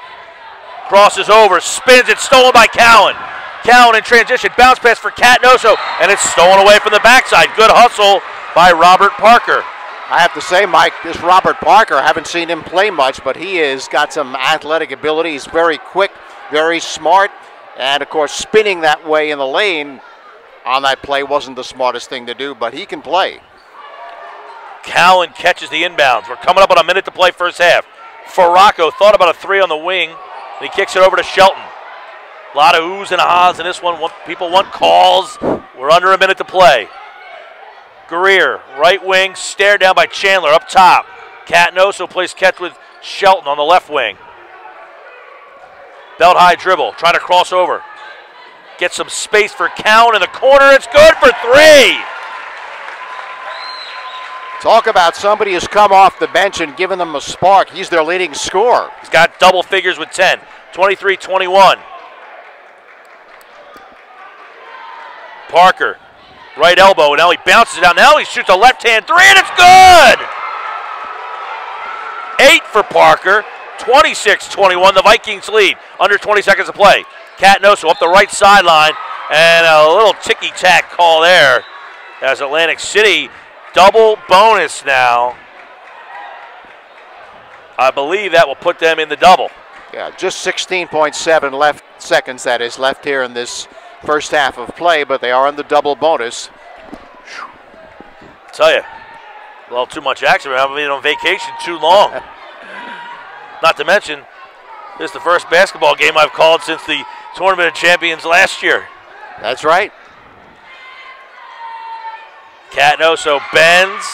Crosses over, spins it, stolen by Cowan. Cowan in transition, bounce pass for Catnoso, and it's stolen away from the backside. Good hustle by Robert Parker. I have to say, Mike, this Robert Parker, I haven't seen him play much, but he has got some athletic ability. He's very quick, very smart, and of course spinning that way in the lane on that play wasn't the smartest thing to do, but he can play. Cowan catches the inbounds. We're coming up on a minute to play first half. Farraco thought about a 3 on the wing, and he kicks it over to Shelton. A lot of oohs and ahs in this one. People want calls. We're under a minute to play. Greer, right wing, stared down by Chandler up top. Catnoso plays catch with Shelton on the left wing. Belt high dribble, trying to cross over. Get some space for Cowan in the corner. It's good for 3. Talk about somebody who's come off the bench and given them a spark. He's their leading scorer. He's got double figures with 10. 23-21. Parker, right elbow. Now he bounces it out. Now he shoots a left-hand 3, and it's good! 8 for Parker. 26-21. The Vikings lead. Under 20 seconds to play. Catnoso up the right sideline, and a little ticky-tack call there as Atlantic City double bonus now. I believe that will put them in the double. Yeah, just 16.7 seconds that is left here in this first half of play, but they are in the double bonus. I tell you, a little too much action. We haven't been on vacation too long. Not to mention, this is the first basketball game I've called since the Tournament of Champions last year. That's right. Catnoso bends,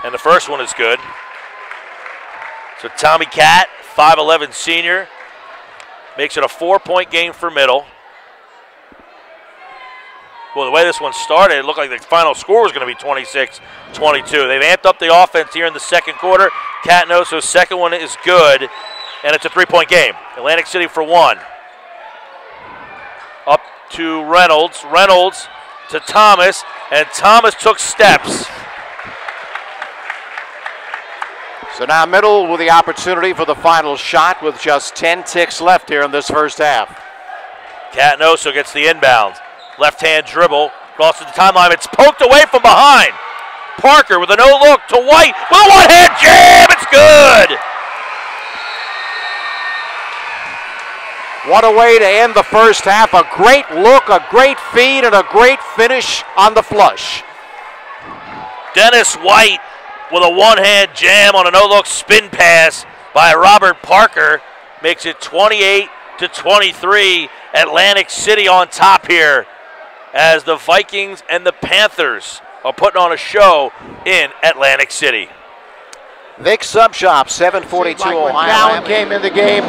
and the first one is good. So Tommy Cat, 5'11" senior, makes it a 4-point game for Middle. Well, the way this one started, it looked like the final score was going to be 26-22. They've amped up the offense here in the second quarter. Catnoso's second one is good, and it's a 3-point game. Atlantic City for 1. Up to Reynolds. Reynolds to Thomas, and Thomas took steps. So now Middle with the opportunity for the final shot with just 10 ticks left here in this first half. Catnoso gets the inbounds. Left-hand dribble, crosses the timeline. It's poked away from behind. Parker with a no-look to White with a one-hand jam. It's good. What a way to end the first half. A great look, a great feed, and a great finish on the flush. Dennis White with a one-hand jam on a no-look spin pass by Robert Parker makes it 28-23. Atlantic City on top here as the Vikings and the Panthers are putting on a show in Atlantic City. Vic Sub Shop, 7:42 Ohio. When Cowan came in the game,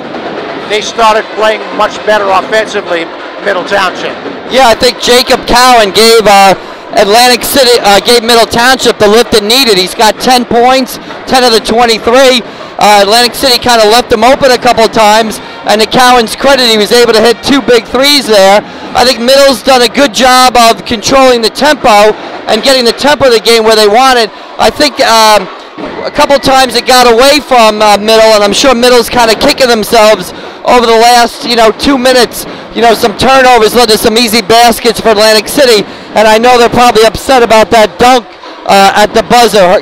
they started playing much better offensively, Middle Township. Yeah, I think Jacob Cowan gave Atlantic City, gave Middle Township the lift it needed. He's got 10 points, 10 of the 23. Atlantic City kind of left him open a couple times, and to Cowan's credit, he was able to hit 2 big threes there. I think Middle's done a good job of controlling the tempo and getting the tempo of the game where they wanted. I think a couple times it got away from Middle, and I'm sure Middle's kind of kicking themselves over the last 2 minutes. Some turnovers led to some easy baskets for Atlantic City, and I know they're probably upset about that dunk at the buzzer.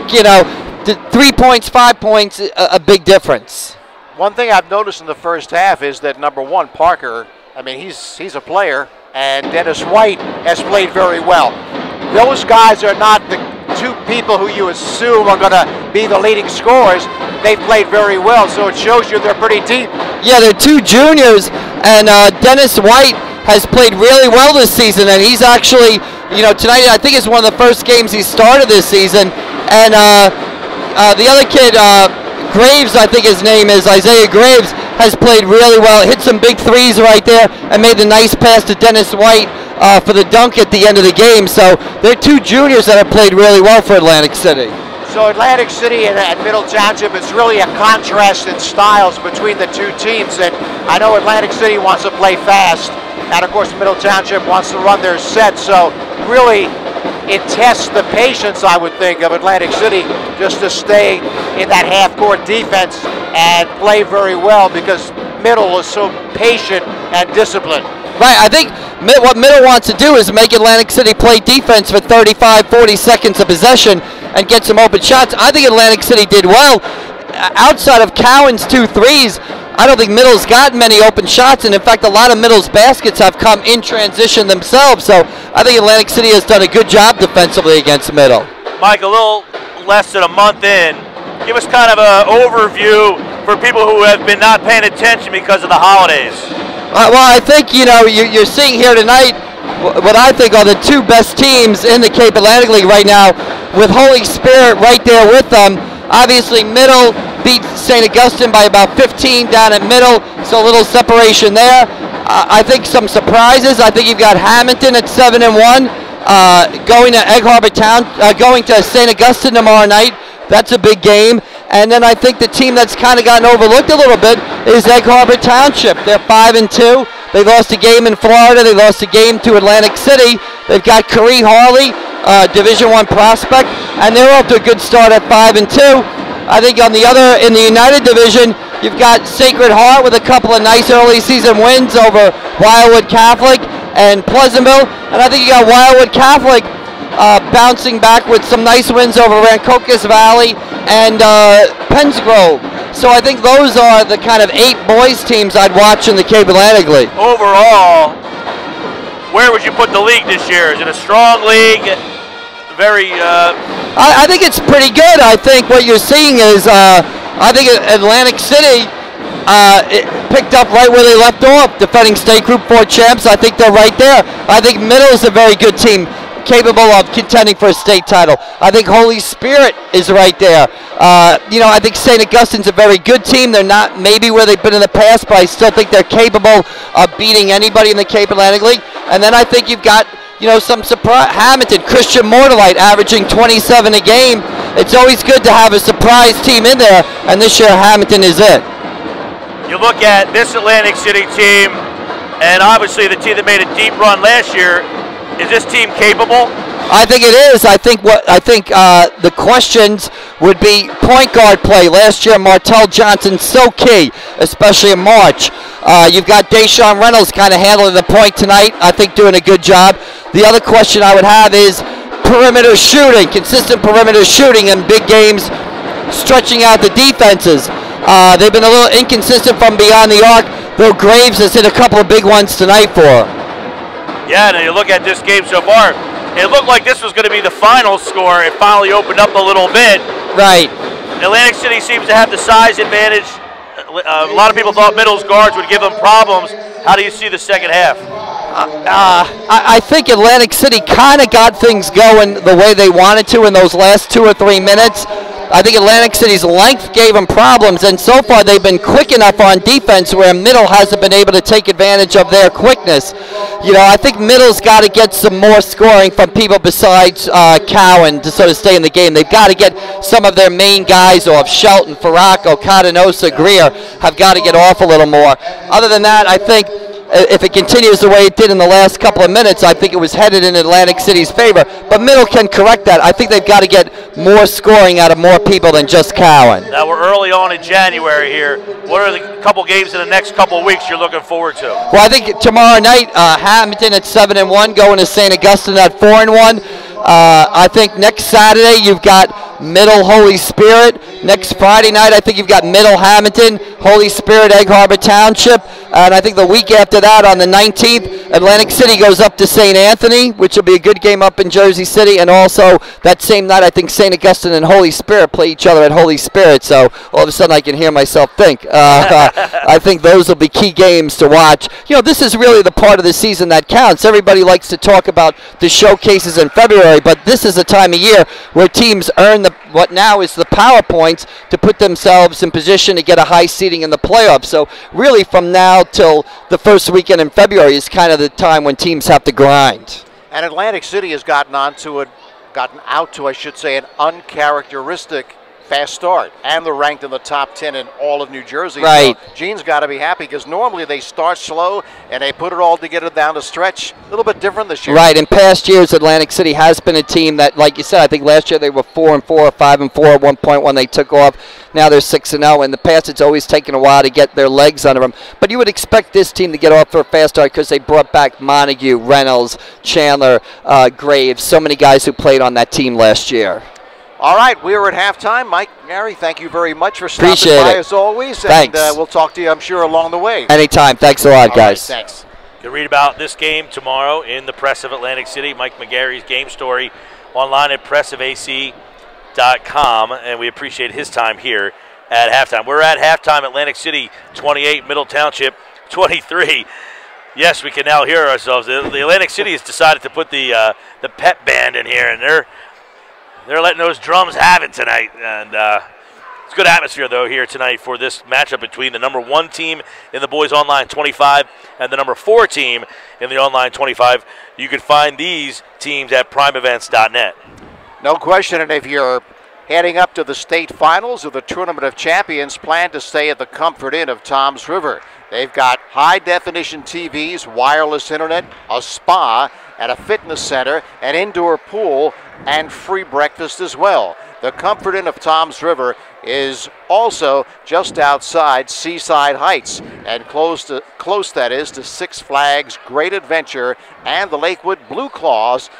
3 points, 5 points, a big difference. One thing I've noticed in the first half is that number one, Parker, I mean, he's a player, and Dennis White has played very well. Those guys are not the two people who you assume are going to be the leading scorers. They've played very well, so it shows you they're pretty deep. Yeah, they're 2 juniors, and Dennis White has played really well this season, and he's actually, tonight I think it's one of the first games he started this season, and the other kid, Graves, I think his name is, Isaiah Graves, has played really well, hit some big threes right there, and made the nice pass to Dennis White for the dunk at the end of the game. So they're 2 juniors that have played really well for Atlantic City. So Atlantic City and Middle Township is really a contrast in styles between the 2 teams, and I know Atlantic City wants to play fast, and of course Middle Township wants to run their set, so really it tests the patience, I would think, of Atlantic City just to stay in that half-court defense and play very well because Middle is so patient and disciplined. Right, I think what Middle wants to do is make Atlantic City play defense for 35, 40 seconds of possession and get some open shots. I think Atlantic City did well. Outside of Cowan's 2 threes, I don't think Middle's gotten many open shots, and in fact, a lot of Middle's baskets have come in transition themselves. So I think Atlantic City has done a good job defensively against Middle. Mike, a little less than a month in, give us kind of an overview for people who have been not paying attention because of the holidays. Well, I think, you're seeing here tonight what I think are the 2 best teams in the Cape Atlantic League right now, with Holy Spirit right there with them. Obviously, Middle beat St. Augustine by about 15 down at Middle, so a little separation there. I think some surprises. I think you've got Hamilton at 7-1, going to Egg Harbor Town, going to St. Augustine tomorrow night. That's a big game. And then I think the team that's kind of gotten overlooked a little bit is Egg Harbor Township. They're 5-2. They lost a game in Florida. They lost a game to Atlantic City. They've got Curry Harley, Division I prospect, and they're off to a good start at 5-2. I think in the United Division, you've got Sacred Heart with a couple of nice early season wins over Wildwood Catholic and Pleasantville, and I think you got Wildwood Catholic bouncing back with some nice wins over Rancocas Valley and Pennsgrove. So I think those are the kind of 8 boys teams I'd watch in the Cape Atlantic League. Overall, where would you put the league this year? Is it a strong league? Very. I think it's pretty good. I think what you're seeing is, I think Atlantic City it picked up right where they left off, defending state Group 4 champs. I think they're right there. I think Middle is a very good team, capable of contending for a state title. I think Holy Spirit is right there. I think St. Augustine's a very good team. They're not maybe where they've been in the past, but I still think they're capable of beating anybody in the Cape Atlantic League. And then I think you've got, some surprise. Hamilton, Christian Mortallite averaging 27 a game. It's always good to have a surprise team in there, and this year Hamilton is it. You look at this Atlantic City team, and obviously the team that made a deep run last year. Is this team capable? I think it is. I think the questions would be point guard play. Last year, Martell Johnson so key, especially in March. You've got Deshaun Reynolds kind of handling the point tonight. I think doing a good job. The other question I would have is perimeter shooting, consistent perimeter shooting in big games, stretching out the defenses. They've been a little inconsistent from beyond the arc. though Graves has hit a couple of big ones tonight for him. Yeah, and you look at this game so far, it looked like this was going to be the final score. It finally opened up a little bit. Right. Atlantic City seems to have the size advantage. A lot of people thought Middle's guards would give them problems. How do you see the second half? I think Atlantic City kind of got things going the way they wanted to in those last 2 or 3 minutes. I think Atlantic City's length gave them problems, and so far they've been quick enough on defense where Middle hasn't been able to take advantage of their quickness. You know, I think Middle's got to get some more scoring from people besides Cowan to sort of stay in the game. They've got to get some of their main guys off. Shelton, Farraco, Cardanosa, Greer have got to get off a little more. Other than that, I think if it continues the way it did in the last couple of minutes, I think it was headed in Atlantic City's favor. But Middle can correct that. I think they've got to get more scoring out of more people than just Cowan. Now we're early on in January here. What are the couple games in the next couple of weeks you're looking forward to? Well, I think tomorrow night, Hamilton at 7-1, going to St. Augustine at 4-1. I think next Saturday you've got Middle Holy Spirit. Next Friday night, I think you've got Middle Hamilton, Holy Spirit, Egg Harbor Township. And I think the week after that, on the 19th, Atlantic City goes up to St. Anthony, which will be a good game up in Jersey City. And also that same night, I think St. Augustine and Holy Spirit play each other at Holy Spirit. So all of a sudden I can hear myself think. I think those will be key games to watch. You know, this is really the part of the season that counts. Everybody likes to talk about the showcases in February, but this is a time of year where teams earn what now is the power points to put themselves in position to get a high seeding in the playoffs. So really from now till the first weekend in February is kind of the time when teams have to grind. And Atlantic City has gotten out to, I should say, an uncharacteristic fast start, and they're ranked in the top 10 in all of New Jersey. Right. So Gene's got to be happy because normally they start slow and they put it all together down the stretch. A little bit different this year. Right. In past years, Atlantic City has been a team that, like you said, I think last year they were 4-4 or 5-4 at one point when they took off. Now they're 6-0. In the past, it's always taken a while to get their legs under them. But you would expect this team to get off for a fast start because they brought back Montague, Reynolds, Chandler, Graves, so many guys who played on that team last year. All right, we are at halftime. Mike, Gary, thank you very much for stopping Appreciate by it. as always. Thanks. And we'll talk to you, I'm sure, along the way. Anytime. Thanks a lot, All guys. right, thanks. You can read about this game tomorrow in the Press of Atlantic City. Mike McGarry's game story online at pressofac.com, and we appreciate his time here at halftime. We're at halftime, Atlantic City 28, Middle Township 23. Yes, we can now hear ourselves. The Atlantic City has decided to put the pep band in here, and they're letting those drums have it tonight. And it's a good atmosphere, though, here tonight for this matchup between the number 1 team in the Boys Online 25 and the number 4 team in the Online 25. You can find these teams at primeevents.net. No question, and if you're heading up to the state finals of the Tournament of Champions, plan to stay at the Comfort Inn of Toms River. They've got high-definition TVs, wireless internet, a spa, and a fitness center, an indoor pool, and free breakfast as well. The Comfort Inn of Toms River is also just outside Seaside Heights and close that is to Six Flags Great Adventure and the Lakewood Blue Claws,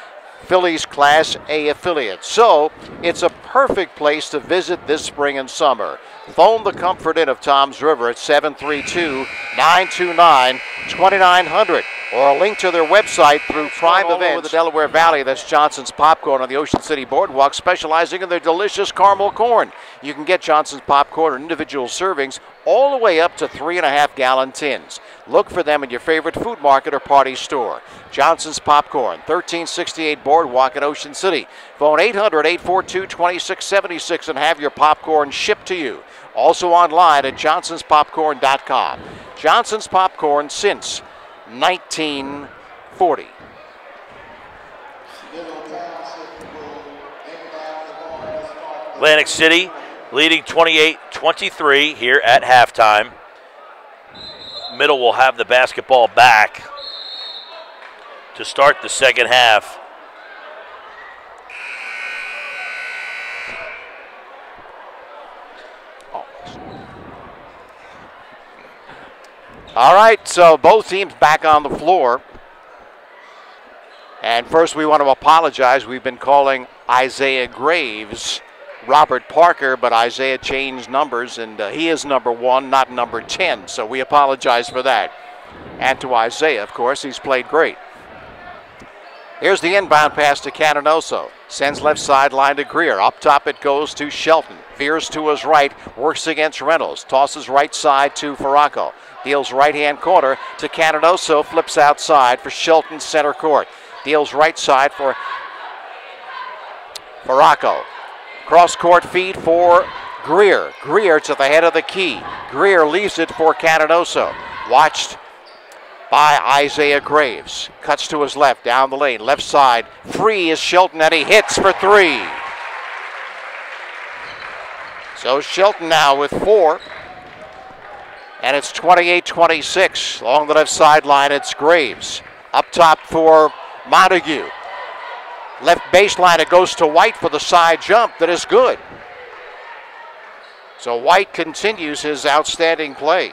Phillies Class A affiliate. So it's a perfect place to visit this spring and summer. Phone the Comfort Inn of Toms River at 732-929-2900 or a link to their website through Prime Events. Over the Delaware Valley, that's Johnson's Popcorn on the Ocean City Boardwalk, specializing in their delicious caramel corn. You can get Johnson's Popcorn in individual servings all the way up to 3.5-gallon tins. Look for them in your favorite food market or party store. Johnson's Popcorn, 1368 Boardwalk in Ocean City. Phone 800-842-2676 and have your popcorn shipped to you. Also online at johnsonspopcorn.com. Johnson's Popcorn since 1940. Atlantic City leading 28-23 here at halftime. Middle will have the basketball back to start the second half. All right, so both teams back on the floor. And first we want to apologize. We've been calling Isaiah Graves Robert Parker, but Isaiah changed numbers, and he is number 1, not number 10, so we apologize for that. And to Isaiah, of course, he's played great. Here's the inbound pass to Canonoso. Sends left sideline to Greer. Up top it goes to Shelton. Veers to his right, works against Reynolds. Tosses right side to Faraco. Deals right-hand corner to Canonoso. Flips outside for Shelton, center court. Deals right side for Faraco. Cross-court feed for Greer. Greer to the head of the key. Greer leaves it for Canonoso. Watched by Isaiah Graves. Cuts to his left, down the lane, left side. Free is Shelton, and he hits for 3. So Shelton now with 4. And it's 28-26. Along the left sideline, it's Graves. Up top for Montague. Left baseline, it goes to White for the side jump that is good. So White continues his outstanding play.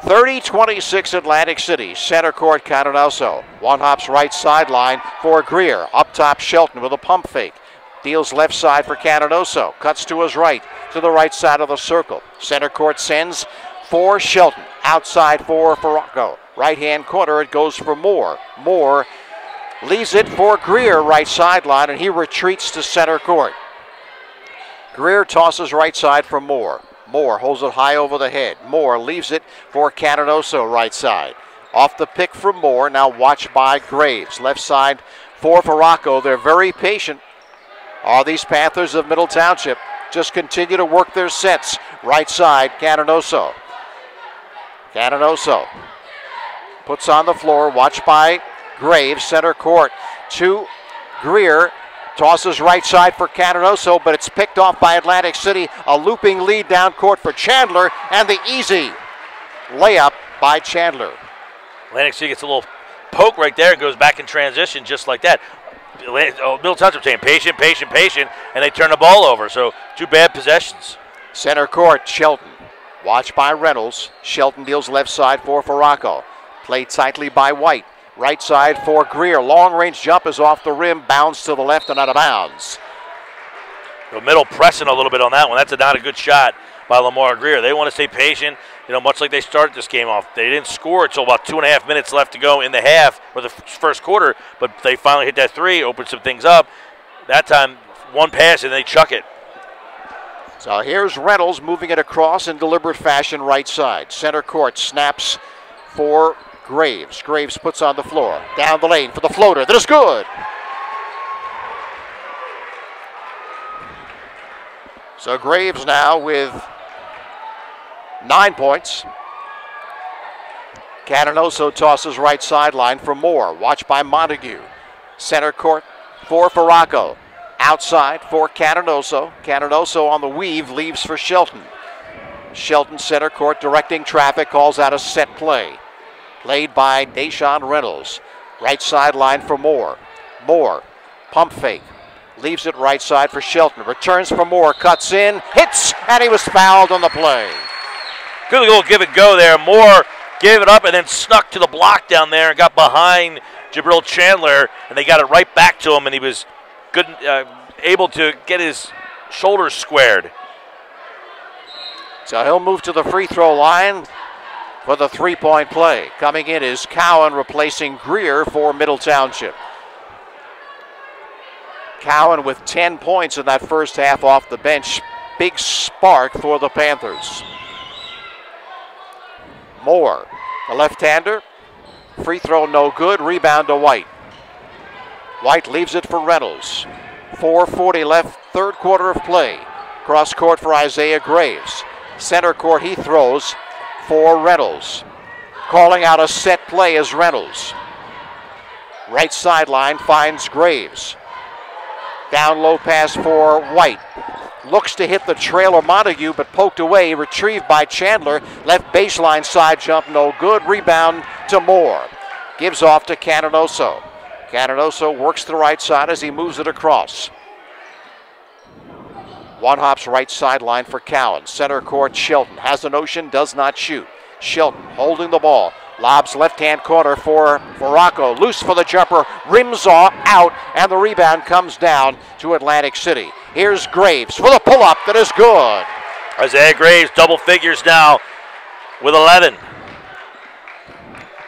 30-26 Atlantic City. Center court, Canonoso. One hops right sideline for Greer. Up top, Shelton with a pump fake. Deals left side for Canonoso. Cuts to his right, to the right side of the circle. Center court sends for Shelton. Outside for Faraco. Right-hand corner, it goes for Moore. Moore leaves it for Greer, right sideline, and he retreats to center court. Greer tosses right side for Moore. Moore holds it high over the head. Moore leaves it for Canonoso, right side. Off the pick from Moore, now watched by Graves. Left side for Faraco. They're very patient. Are these Panthers of Middle Township. Just continue to work their sets. Right side, Canonoso. Canonoso puts on the floor, watched by Graves. Center court to Greer. Tosses right side for Canonoso, but it's picked off by Atlantic City. A looping lead down court for Chandler, and the easy layup by Chandler. Atlantic City gets a little poke right there and goes back in transition just like that. Middle Township saying patient, patient, patient, and they turn the ball over. So 2 bad possessions. Center court, Shelton. Watched by Reynolds. Shelton deals left side for Faraco. Played tightly by White. Right side for Greer. Long-range jump is off the rim. Bounds to the left and out of bounds. The middle pressing a little bit on that one. That's not a good shot by Lamar Greer. They want to stay patient, much like they started this game off. They didn't score until about 2.5 minutes left to go in the half or the first quarter, but they finally hit that 3, opened some things up. That time, one pass and they chuck it. So here's Reynolds moving it across in deliberate fashion right side. Center court snaps for Graves. Graves puts on the floor. Down the lane for the floater. That is good. So Graves now with 9 points. Canonoso tosses right sideline for Moore. Watched by Montague. Center court for Faraco. Outside for Canonoso. Canonoso on the weave, leaves for Shelton. Shelton center court directing traffic, calls out a set play. Played by Deshaun Reynolds. Right sideline for Moore. Moore, pump fake. Leaves it right side for Shelton. Returns for Moore, cuts in, hits, and he was fouled on the play. Good little give and go there. Moore gave it up and then snuck to the block down there and got behind Jabril Chandler, and they got it right back to him, and he was good, able to get his shoulders squared. So he'll move to the free throw line for the three-point play. Coming in is Cowan replacing Greer for Middle Township. Cowan with 10 points in that first half off the bench. Big spark for the Panthers. Moore, the left-hander. Free throw no good. Rebound to White. White leaves it for Reynolds. 4:40 left, third quarter of play. Cross court for Isaiah Graves. Center court he throws for Reynolds. Calling out a set play is Reynolds. Right sideline finds Graves. Down low pass for White. Looks to hit the trailer Montague, but poked away. Retrieved by Chandler. Left baseline side jump, no good. Rebound to Moore. Gives off to Canonoso. Canonoso works the right side as he moves it across. One hops right sideline for Cowan. Center court, Shelton. Has a notion, does not shoot. Shelton holding the ball. Lobs left-hand corner for Rocco. Loose for the jumper. Rimsaw out, and the rebound comes down to Atlantic City. Here's Graves for the pull-up that is good. Isaiah Graves, double figures now with 11.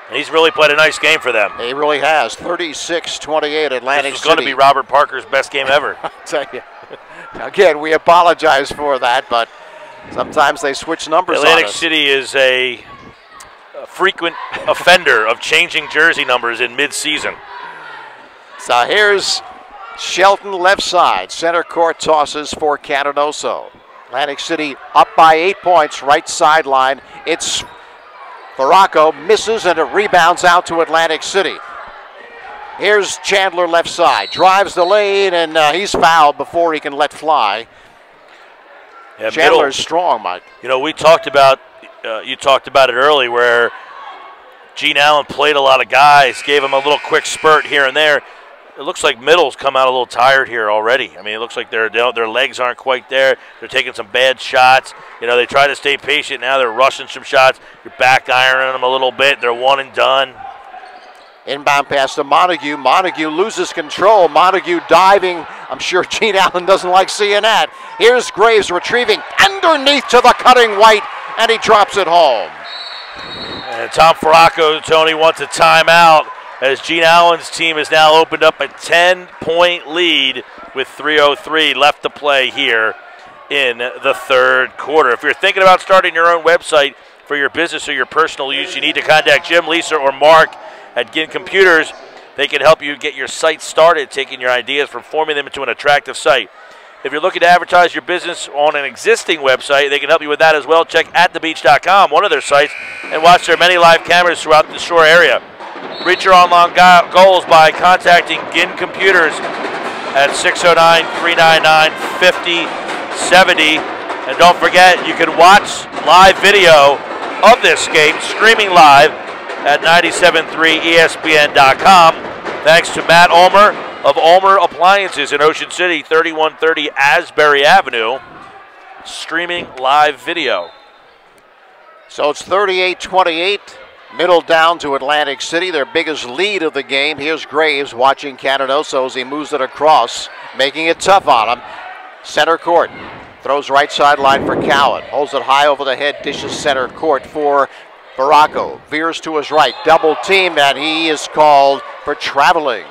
And he's really played a nice game for them. He really has. 36-28 Atlantic City. This is going to be Robert Parker's best game ever. I'll tell you. Again, we apologize for that, but sometimes they switch numbers on us. Atlantic City is a frequent offender of changing jersey numbers in mid-season. So here's Shelton left side. Center court tosses for Canonoso. Atlantic City up by 8 points, right sideline. It's Baracco, misses, and it rebounds out to Atlantic City. Here's Chandler left side. Drives the lane, and he's fouled before he can let fly. Yeah, Chandler's strong, Mike. You know, we talked about, you talked about it early, where Gene Allen played a lot of guys, gave him a little quick spurt here and there. It looks like Middle's come out a little tired here already. I mean, it looks like their legs aren't quite there. They're taking some bad shots. You know, they try to stay patient. Now they're rushing some shots. You're back ironing them a little bit. They're one and done. Inbound pass to Montague. Montague loses control. Montague diving. I'm sure Gene Allen doesn't like seeing that. Here's Graves retrieving underneath to the cutting White, and he drops it home. And Tom Faracco, Tony, wants a timeout, as Gene Allen's team has now opened up a 10-point lead with 3:03 left to play here in the third quarter. If you're thinking about starting your own website for your business or your personal use, you need to contact Jim, Lisa, or Mark at Ginn Computers. They can help you get your site started, taking your ideas, forming them into an attractive site. If you're looking to advertise your business on an existing website, they can help you with that as well. Check atthebeach.com, one of their sites, and watch their many live cameras throughout the shore area. Reach your online goals by contacting Ginn Computers at 609-399-5070. And don't forget, you can watch live video of this game streaming live at 973ESPN.com. Thanks to Matt Ulmer of Ulmer Appliances in Ocean City, 3130 Asbury Avenue, streaming live video. So it's 38-28. Middle down to Atlantic City, their biggest lead of the game. Here's Graves watching Canonoso as he moves it across, making it tough on him. Center court, throws right sideline for Cowan. Holds it high over the head, dishes center court for Baracco. Veers to his right, double team, and he is called for traveling.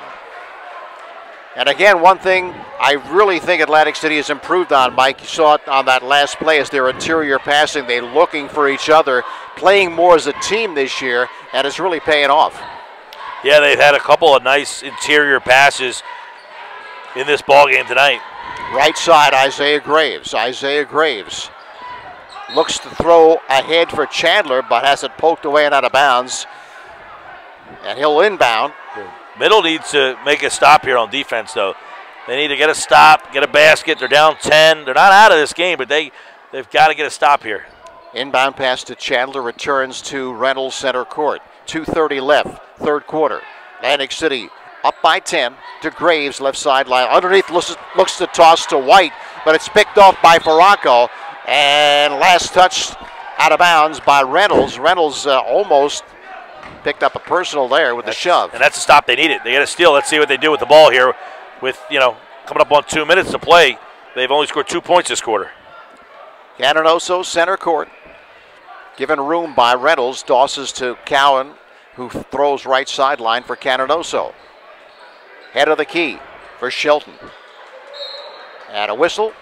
And again, one thing I really think Atlantic City has improved on, Mike, you saw it on that last play, is their interior passing. They're looking for each other, playing more as a team this year, and it's really paying off. Yeah, they've had a couple of nice interior passes in this ballgame tonight. Right side, Isaiah Graves. Isaiah Graves looks to throw ahead for Chandler, but has it poked away and out of bounds. And he'll inbound. Middle needs to make a stop here on defense, though. They need to get a stop, get a basket. They're down 10. They're not out of this game, but they've got to get a stop here. Inbound pass to Chandler, returns to Reynolds center court. 2:30 left, third quarter. Atlantic City up by 10 to Graves, left sideline. Underneath looks to toss to White, but it's picked off by Faracco. And last touch out of bounds by Reynolds. Reynolds almost picked up a personal there with the shove. And that's the stop they needed. They got a steal. Let's see what they do with the ball here. With, coming up on 2 minutes to play, they've only scored 2 points this quarter. Canonoso center court. Given room by Reynolds. Tosses to Cowan, who throws right sideline for Canonoso. Head of the key for Shelton. And a whistle.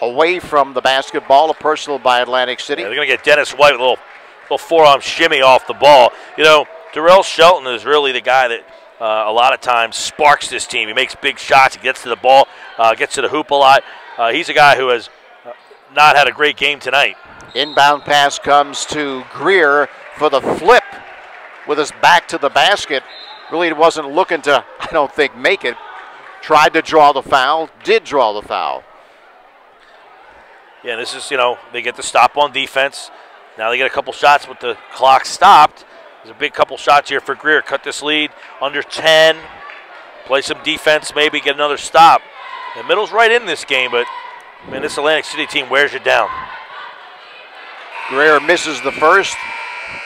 Away from the basketball, a personal by Atlantic City. Yeah, they're going to get Dennis White with a little forearm shimmy off the ball. Darrell Shelton is really the guy that a lot of times sparks this team. He makes big shots. He gets to the ball, gets to the hoop a lot. He's a guy who has not had a great game tonight. Inbound pass comes to Greer for the flip with his back to the basket. Really wasn't looking to, I don't think, make it. Tried to draw the foul, did draw the foul. Yeah, this is, they get the stop on defense. Now they get a couple shots with the clock stopped. There's a big couple shots here for Greer. Cut this lead under 10. Play some defense, maybe get another stop. The Middle's right in this game, but, man, this Atlantic City team wears you down. Greer misses the first.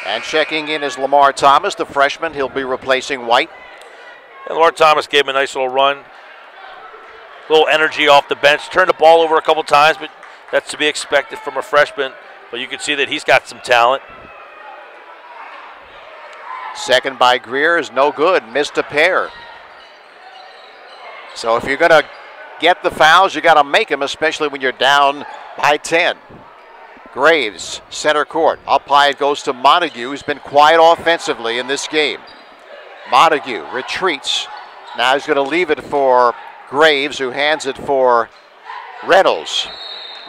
And checking in is Lamar Thomas, the freshman. He'll be replacing White. And Lamar Thomas gave him a nice little run. A little energy off the bench. Turned the ball over a couple times, but that's to be expected from a freshman. But you can see that he's got some talent. Second by Greer is no good. Missed a pair. So if you're going to get the fouls, you got to make them, especially when you're down by 10. Graves, center court. Up high it goes to Montague, who's been quiet offensively in this game. Montague retreats. Now he's going to leave it for Graves, who hands it for Reynolds.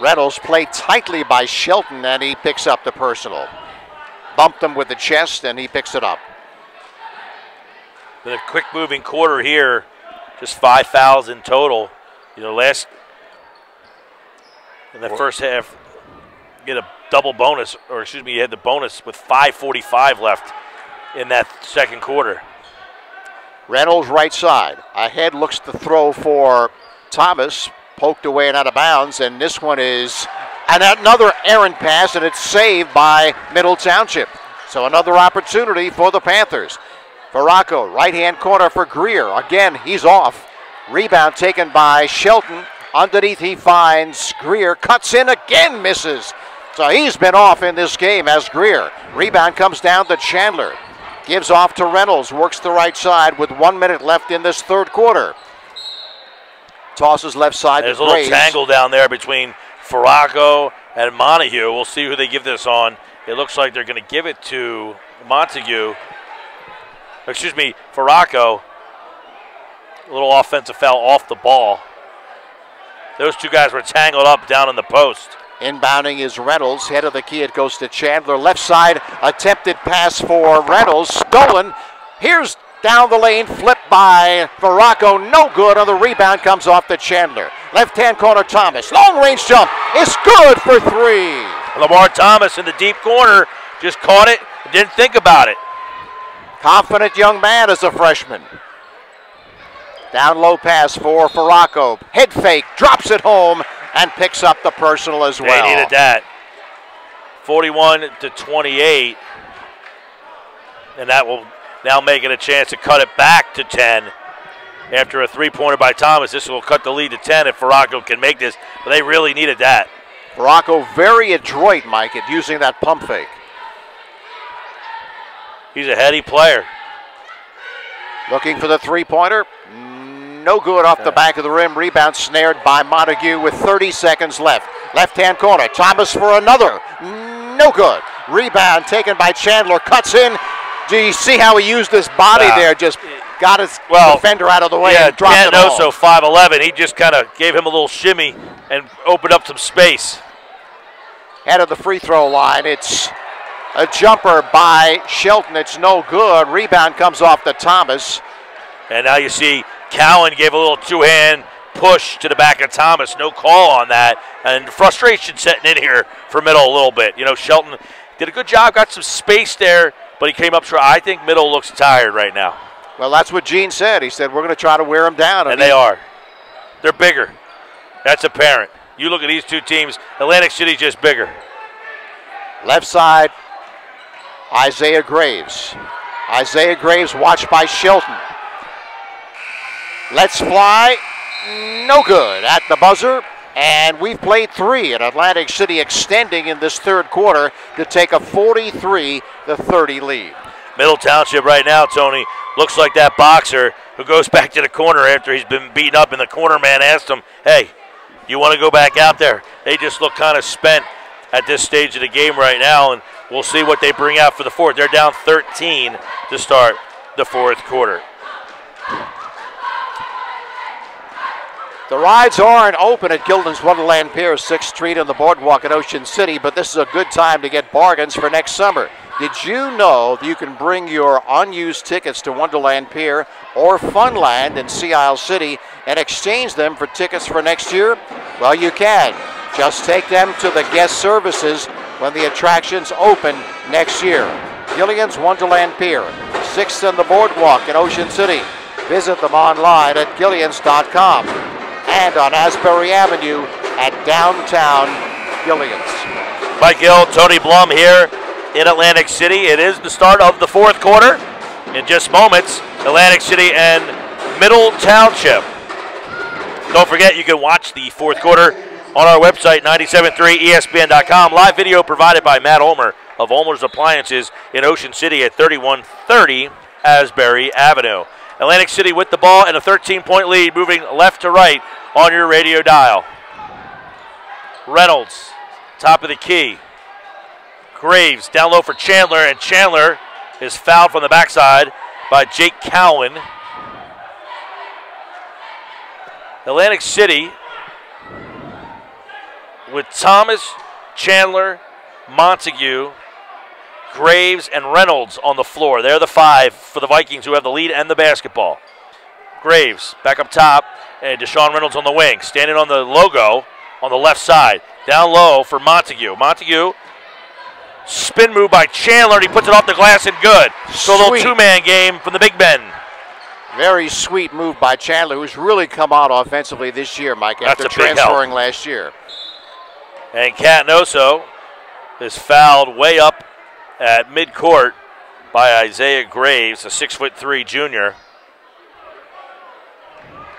Reynolds played tightly by Shelton, and he picks up the personal. Bumped him with the chest, and he picks it up. Been a quick moving quarter here. Just 5 fouls in total. You know, in the first half, get a double bonus, or excuse me, you had the bonus with 5:45 left in that second quarter. Reynolds right side. Ahead looks to throw for Thomas. Poked away and out of bounds, and this one is another errant pass, and it's saved by Middle Township. So another opportunity for the Panthers. Veracco, right-hand corner for Greer. Again, he's off. Rebound taken by Shelton. Underneath he finds Greer. Cuts in again, misses. So he's been off in this game as Greer. Rebound comes down to Chandler. Gives off to Reynolds. Works the right side with 1 minute left in this third quarter. Tosses left side There's to a little Graves. tangle down there between Veracco and Montague. We'll see who they give this on. It looks like they're going to give it to Montague. Excuse me, Veracco. A little offensive foul off the ball. Those two guys were tangled up down in the post. Inbounding is Reynolds. Head of the key, it goes to Chandler. Left side, attempted pass for Reynolds. Stolen. Here's down the lane, flipped by Veracco. No good on the rebound, comes off to Chandler. Left-hand corner, Thomas. Long-range jump is good for 3. Lamar Thomas in the deep corner just caught it and didn't think about it. Confident young man as a freshman. Down low pass for Veracco. Head fake, drops it home, and picks up the personal as well. They needed that. 41-28. And that will now make it a chance to cut it back to 10. After a three-pointer by Thomas, this will cut the lead to 10 if Veracco can make this. But they really needed that. Veracco very adroit, Mike, at using that pump fake. He's a heady player. Looking for the three-pointer. No good off the back of the rim. Rebound snared by Montague with 30 seconds left. Left-hand corner. Thomas for another. No good. Rebound taken by Chandler. Cuts in. Do you see how he used his body there? Just got his defender out of the way and dropped it also 5'11". He just kind of gave him a little shimmy and opened up some space. Head of the free throw line. It's a jumper by Shelton. It's no good. Rebound comes off to Thomas. And now you see Cowan gave a little two-hand push to the back of Thomas. No call on that. And frustration setting in here for Middle a little bit. You know, Shelton did a good job, got some space there, but he came up short. I think Middle looks tired right now. Well, that's what Gene said. He said, we're going to try to wear him down. And they are. They're bigger. That's apparent. You look at these two teams, Atlantic City's just bigger. Left side, Isaiah Graves. Isaiah Graves watched by Shelton. Let's fly. No good at the buzzer. And we've played 3, and Atlantic City extending in this third quarter to take a 43-30 lead. Middle Township right now, Tony, looks like that boxer who goes back to the corner after he's been beaten up, and the corner man asked him, hey, you want to go back out there? They just look kind of spent at this stage of the game right now, and we'll see what they bring out for the fourth. They're down 13 to start the fourth quarter. The rides aren't open at Gildan's Wonderland Pier, 6th Street on the boardwalk at Ocean City, but this is a good time to get bargains for next summer. Did you know that you can bring your unused tickets to Wonderland Pier or Funland in Sea Isle City and exchange them for tickets for next year? Well, you can. Just take them to the guest services when the attractions open next year. Gillian's Wonderland Pier, 6th on the boardwalk in Ocean City. Visit them online at Gillians.com. And on Asbury Avenue at downtown Gillians. Mike Gill, Tony Blum here in Atlantic City. It is the start of the fourth quarter. In just moments, Atlantic City and Middle Township. Don't forget, you can watch the fourth quarter on our website, 973ESPN.com. Live video provided by Matt Ulmer of Ulmer's Appliances in Ocean City at 3130 Asbury Avenue. Atlantic City with the ball and a 13-point lead, moving left to right on your radio dial. Reynolds, top of the key. Graves down low for Chandler, and Chandler is fouled from the backside by Jake Cowan. Atlantic City with Thomas, Chandler, Montague, Graves, and Reynolds on the floor. They're the five for the Vikings who have the lead and the basketball. Graves back up top, and Deshaun Reynolds on the wing, standing on the logo on the left side. Down low for Montague. Montague, spin move by Chandler, and he puts it off the glass and good. So a little two-man game from the big men. Very sweet move by Chandler, who's really come out offensively this year, Mike, after transferring last year. And Catanoso is fouled way up at midcourt by Isaiah Graves, a 6'3" junior,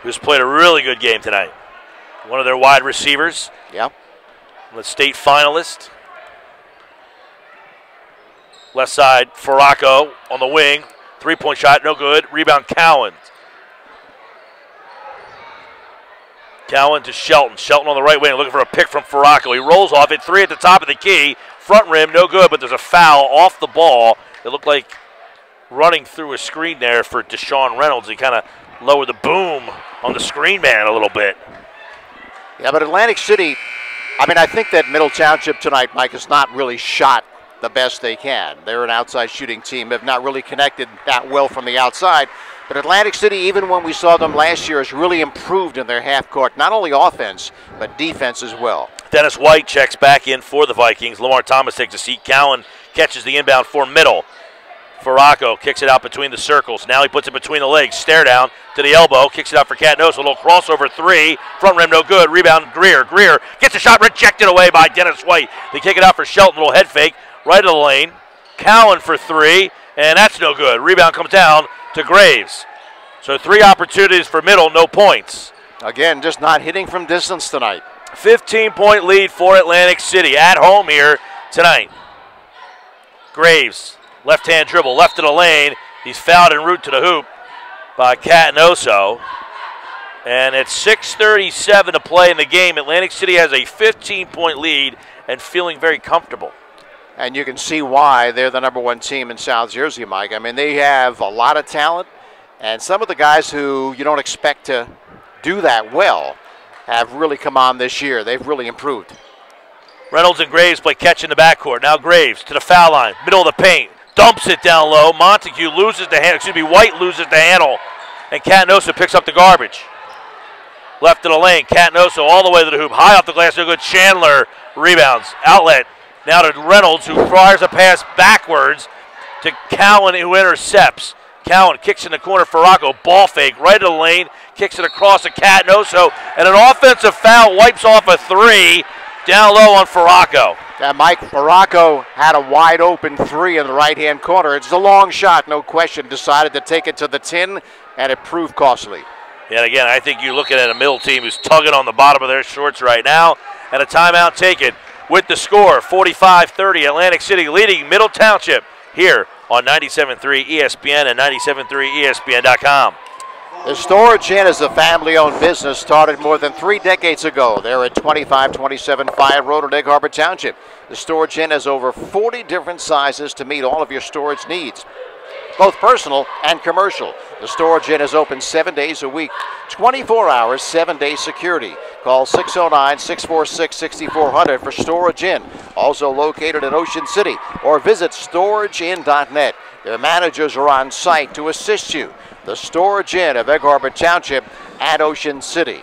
who's played a really good game tonight. One of their wide receivers. Yep. The state finalist. Left side, Faraco on the wing. Three-point shot, no good. Rebound, Cowan. Cowan to Shelton. Shelton on the right wing looking for a pick from Faraco. He rolls off it. Three at the top of the key. Front rim, no good, but there's a foul off the ball. It looked like running through a screen there for Deshaun Reynolds. He kind of lowered the boom on the screen man a little bit. Yeah, but Atlantic City, I mean, I think that Middle Township tonight, Mike, has not really shot the best they can. They're an outside shooting team, have not really connected that well from the outside. But Atlantic City, even when we saw them last year, has really improved in their half court, not only offense, but defense as well. Dennis White checks back in for the Vikings. Lamar Thomas takes a seat. Cowan catches the inbound for Middle. Faraco kicks it out between the circles. Now he puts it between the legs. Stare down to the elbow. Kicks it out for Catanoso. A little crossover three. Front rim no good. Rebound Greer. Greer gets a shot rejected away by Dennis White. They kick it out for Shelton. Little head fake right of the lane. Cowan for three. And that's no good. Rebound comes down to Graves. So three opportunities for Middle. No points. Again, just not hitting from distance tonight. 15-point lead for Atlantic City at home here tonight. Graves. Left-hand dribble, left of the lane. He's fouled en route to the hoop by Catanoso. And it's 6:37 to play in the game. Atlantic City has a 15-point lead and feeling very comfortable. And you can see why they're the #1 team in South Jersey, Mike. I mean, they have a lot of talent, and some of the guys who you don't expect to do that well have really come on this year. They've really improved. Reynolds and Graves play catch in the backcourt. Now Graves to the foul line, middle of the paint. Dumps it down low. Montague loses the handle. White loses the handle. And Catanoso picks up the garbage. Left of the lane. Catanoso all the way to the hoop. High off the glass. No good. Chandler rebounds. Outlet. Now to Reynolds, who fires a pass backwards to Cowan, who intercepts. Cowan kicks in the corner. Faraco. Ball fake. Right of the lane. Kicks it across to Catanoso. And an offensive foul wipes off a three. Down low on Faraco. And Mike, Faraco had a wide open three in the right-hand corner. It's a long shot, no question. Decided to take it to the tin, and it proved costly. And again, I think you're looking at a Middle team who's tugging on the bottom of their shorts right now. And a timeout taken with the score, 45-30. Atlantic City leading Middle Township here on 97.3 ESPN and 97.3ESPN.com. The Storage Inn is a family-owned business started more than 3 decades ago. They're at 2527 Fire Road in Egg Harbor Township. The Storage Inn has over 40 different sizes to meet all of your storage needs, both personal and commercial. The Storage Inn is open 7 days a week, 24 hours, 7-day security. Call 609-646-6400 for Storage Inn, also located in Ocean City, or visit storageinn.net. Their managers are on site to assist you. The Storage Inn of Egg Harbor Township at Ocean City.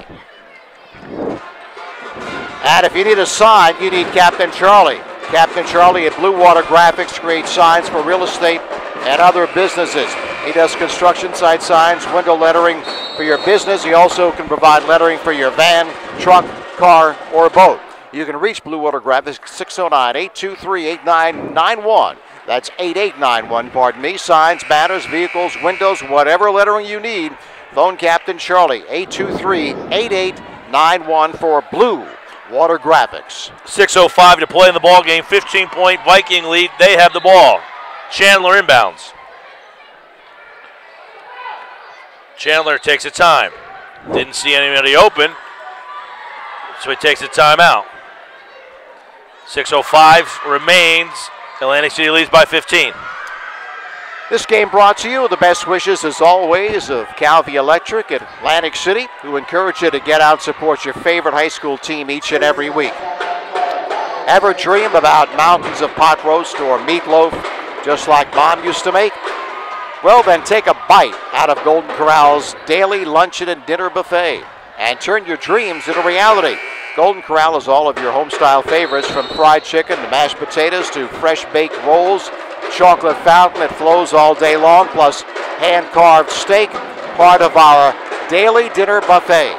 And if you need a sign, you need Captain Charlie. Captain Charlie at Blue Water Graphics creates signs for real estate and other businesses. He does construction site signs, window lettering for your business. He also can provide lettering for your van, truck, car, or boat. You can reach Blue Water Graphics 609-823-8991. That's 8891, pardon me. Signs, banners, vehicles, windows, whatever lettering you need. Phone Captain Charlie, 823-8891 for Blue Water Graphics. 6:05 to play in the ball game. 15-point Viking lead. They have the ball. Chandler inbounds. Chandler takes a time. Didn't see anybody open, so he takes a timeout. 6:05 remains. Atlantic City leads by 15. This game brought to you with the best wishes, as always, of Calvi Electric at Atlantic City, who encourage you to get out and support your favorite high school team each and every week. Ever dream about mountains of pot roast or meatloaf, just like Mom used to make? Well, then take a bite out of Golden Corral's daily luncheon and dinner buffet and turn your dreams into reality. Golden Corral is all of your home-style favorites, from fried chicken to mashed potatoes to fresh-baked rolls, chocolate fountain that flows all day long, plus hand-carved steak, part of our daily dinner buffet.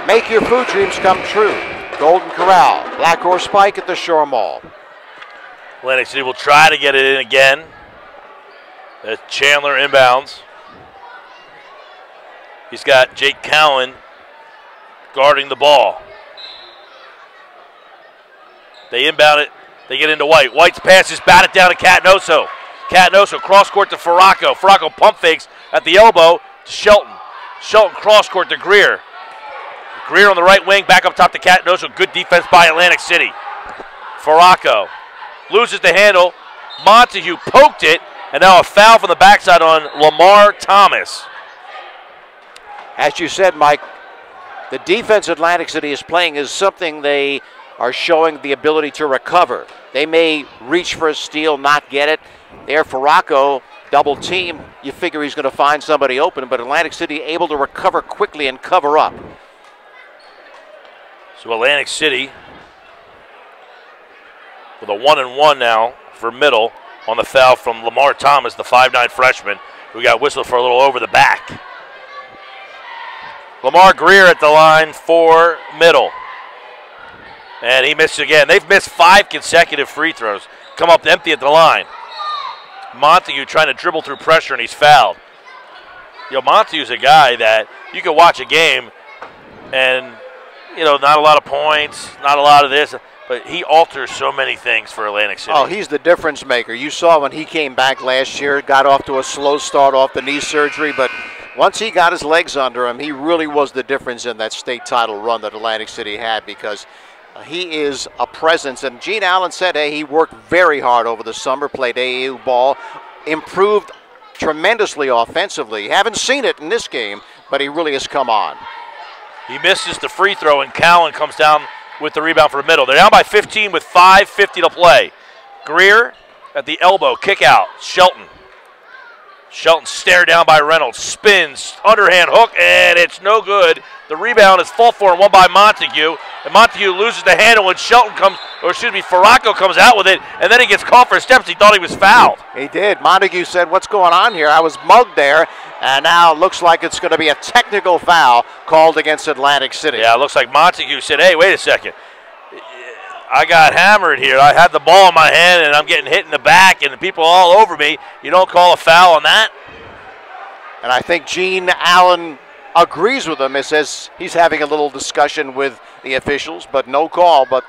Make your food dreams come true. Golden Corral, Black Horse Pike at the Shore Mall. Atlantic City will try to get it in again. As Chandler inbounds. He's got Jake Cowan guarding the ball. They inbound it. They get into White. White's pass is batted down to Catanoso. Catanoso cross court to Farraco. Farraco pump fakes at the elbow to Shelton. Shelton cross court to Greer. Greer on the right wing, back up top to Catanoso. Good defense by Atlantic City. Farraco loses the handle. Montague poked it, and now a foul from the backside on Lamar Thomas. As you said, Mike, the defense Atlantic City is playing is something they are showing the ability to recover. They may reach for a steal, not get it. There, Farraco, double team. You figure he's going to find somebody open, but Atlantic City able to recover quickly and cover up. So Atlantic City with a 1-and-1 now for middle on the foul from Lamar Thomas, the 5'9" freshman, who got whistled for a little over the back. Lamar Greer at the line for middle. And he missed again. They've missed 5 consecutive free throws. Come up empty at the line. Montague trying to dribble through pressure, and he's fouled. You know, Montague's a guy that you can watch a game and, you know, not a lot of points, not a lot of this, but he alters so many things for Atlantic City. Oh, he's the difference maker. You saw when he came back last year, got off to a slow start off the knee surgery, but once he got his legs under him, he really was the difference in that state title run that Atlantic City had, because he is a presence. And Gene Allen said, hey, he worked very hard over the summer, played AAU ball, improved tremendously offensively. Haven't seen it in this game, but he really has come on. He misses the free throw, and Cowan comes down with the rebound for the middle. They're down by 15 with 5:50 to play. Greer at the elbow, kick out. Shelton. Shelton stared down by Reynolds, spins, underhand hook, and it's no good. The rebound is fought for and won by Montague, and Montague loses the handle when Shelton comes, or excuse me, Farraco comes out with it, and then he gets caught for steps. He thought he was fouled. He did. Montague said, what's going on here? I was mugged there, and now it looks like it's going to be a technical foul called against Atlantic City. Yeah, it looks like Montague said, hey, wait a second. I got hammered here. I had the ball in my hand, and I'm getting hit in the back, and the people all over me. You don't call a foul on that? And I think Gene Allen agrees with him. It says he's having a little discussion with the officials, but no call. But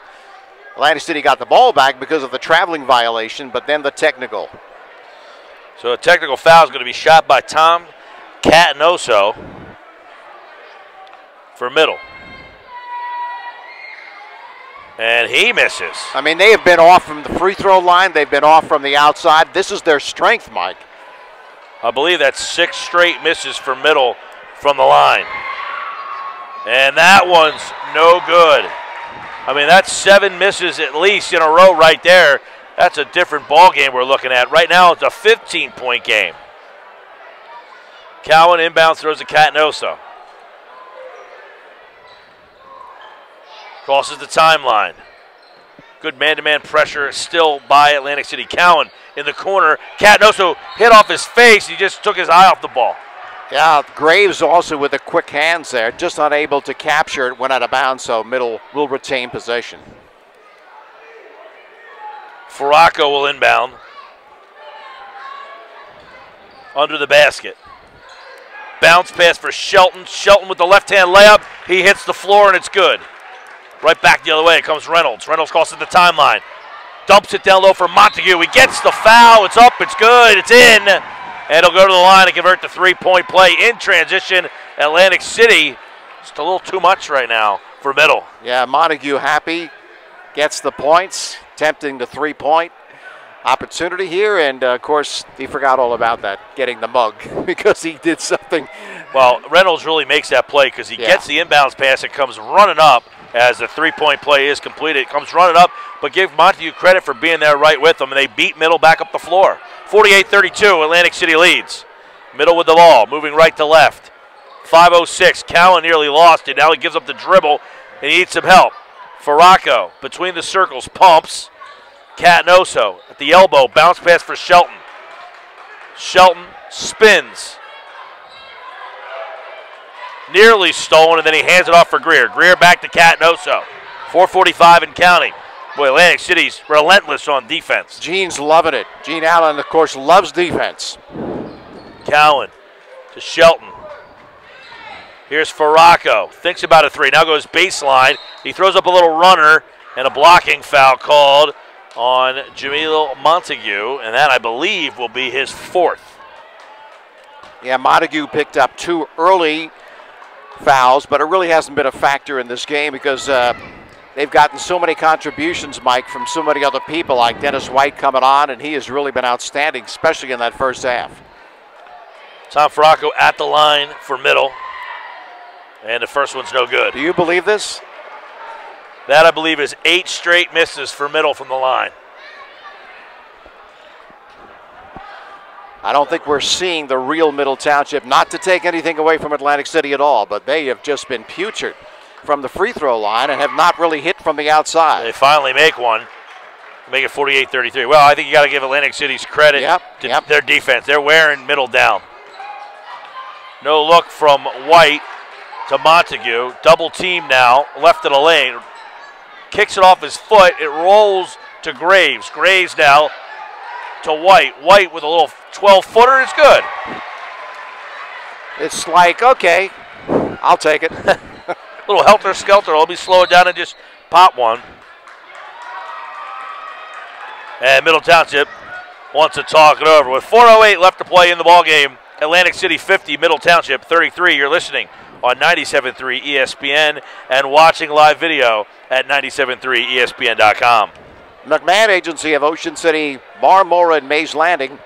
Atlantic City got the ball back because of the traveling violation, but then the technical. So a technical foul is going to be shot by Tom Catanoso for middle. And he misses. I mean, they have been off from the free throw line. They've been off from the outside. This is their strength, Mike. I believe that's 6 straight misses for middle from the line. And that one's no good. I mean, that's 7 misses at least in a row right there. That's a different ball game we're looking at. Right now, it's a 15-point game. Cowan inbounds, throws to Catanoso. Crosses the timeline. Good man-to-man pressure still by Atlantic City. Cowan in the corner. Catanoso hit off his face. He just took his eye off the ball. Yeah, Graves also with the quick hands there. Just unable to capture it. Went out of bounds, so middle will retain possession. Faraco will inbound. Under the basket. Bounce pass for Shelton. Shelton with the left-hand layup. He hits the floor, and it's good. Right back the other way comes Reynolds. Reynolds crosses the timeline. Dumps it down low for Montague. He gets the foul. It's up. It's good. It's in. And he'll go to the line and convert the three-point play in transition. Atlantic City, just a little too much right now for Middle. Yeah, Montague happy. Gets the points. Tempting the three-point opportunity here, and of course he forgot all about that, getting the mug, because he did something. Well, Reynolds really makes that play because he gets the inbounds pass. It comes running up as the three-point play is completed. It comes running up, but give Montague credit for being there right with them, and they beat Middle back up the floor. 48-32, Atlantic City leads. Middle with the ball, moving right to left. 5:06, Cowan nearly lost it. Now he gives up the dribble, and he needs some help. Faraco between the circles, pumps. Catanoso at the elbow, bounce pass for Shelton. Shelton spins. Nearly stolen, and then he hands it off for Greer. Greer back to Catanoso. 4:45 and counting. Boy, Atlantic City's relentless on defense. Gene's loving it. Gene Allen, of course, loves defense. Cowan to Shelton. Here's Faraco. Thinks about a three. Now goes baseline. He throws up a little runner, and a blocking foul called on Jamil Montague, and that, I believe, will be his fourth. Yeah, Montague picked up 2 early fouls, but it really hasn't been a factor in this game because they've gotten so many contributions, Mike, from so many other people, like Dennis White coming on, and he has really been outstanding, especially in that first half. Tom Faraco at the line for Middle, and the first one's no good. Do you believe this? That, I believe, is 8 straight misses for Middle from the line. I don't think we're seeing the real Middle Township, not to take anything away from Atlantic City at all, but they have just been putrid from the free throw line and have not really hit from the outside. They finally make one. Make it 48-33. Well, I think you got to give Atlantic City's credit to their defense. They're wearing Middle down. No look from White to Montague. Double team now, left of the lane. Kicks it off his foot. It rolls to Graves. Graves now to White. White with a little 12-footer. It's good. It's like, okay, I'll take it. Little helter-skelter. Let me slow it down and just pop one. And Middle Township wants to talk it over. With 4:08 left to play in the ballgame, Atlantic City 50, Middle Township 33. You're listening on 97.3 ESPN and watching live video at 97.3ESPN.com. McMahon Agency of Ocean City, Marmora, and Mays Landing,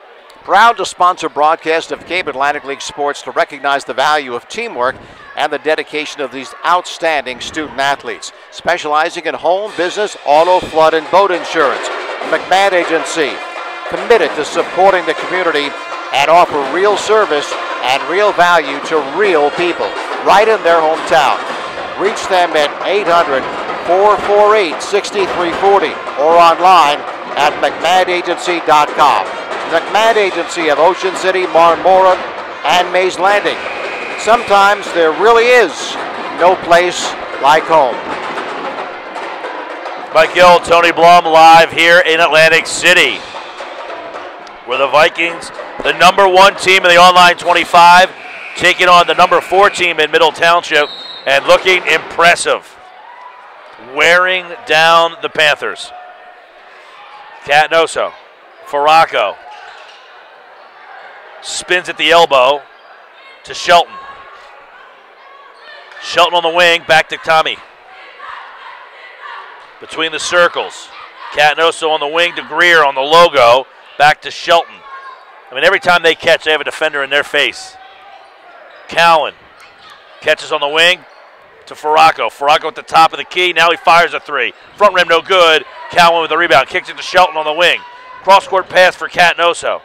proud to sponsor broadcast of Cape Atlantic League sports to recognize the value of teamwork and the dedication of these outstanding student athletes. Specializing in home, business, auto, flood, and boat insurance, McMahon Agency, committed to supporting the community and offer real service and real value to real people right in their hometown. Reach them at 800-448-6340 or online at McMahonAgency.com. McMahon Agency of Ocean City, Marmora, and Mays Landing. Sometimes there really is no place like home. Mike Gill, Tony Blum live here in Atlantic City, where the Vikings, the #1 team in the online 25, taking on the #4 team in Middle Township and looking impressive, wearing down the Panthers. Catanoso, Faraco, spins at the elbow to Shelton. Shelton on the wing, back to Tommy. Between the circles, Catanoso on the wing to Greer on the logo, back to Shelton. I mean, every time they catch, they have a defender in their face. Cowan catches on the wing to Faraco. Faraco at the top of the key. Now he fires a three. Front rim no good. Cowan with the rebound. Kicks it to Shelton on the wing. Cross-court pass for Catanoso.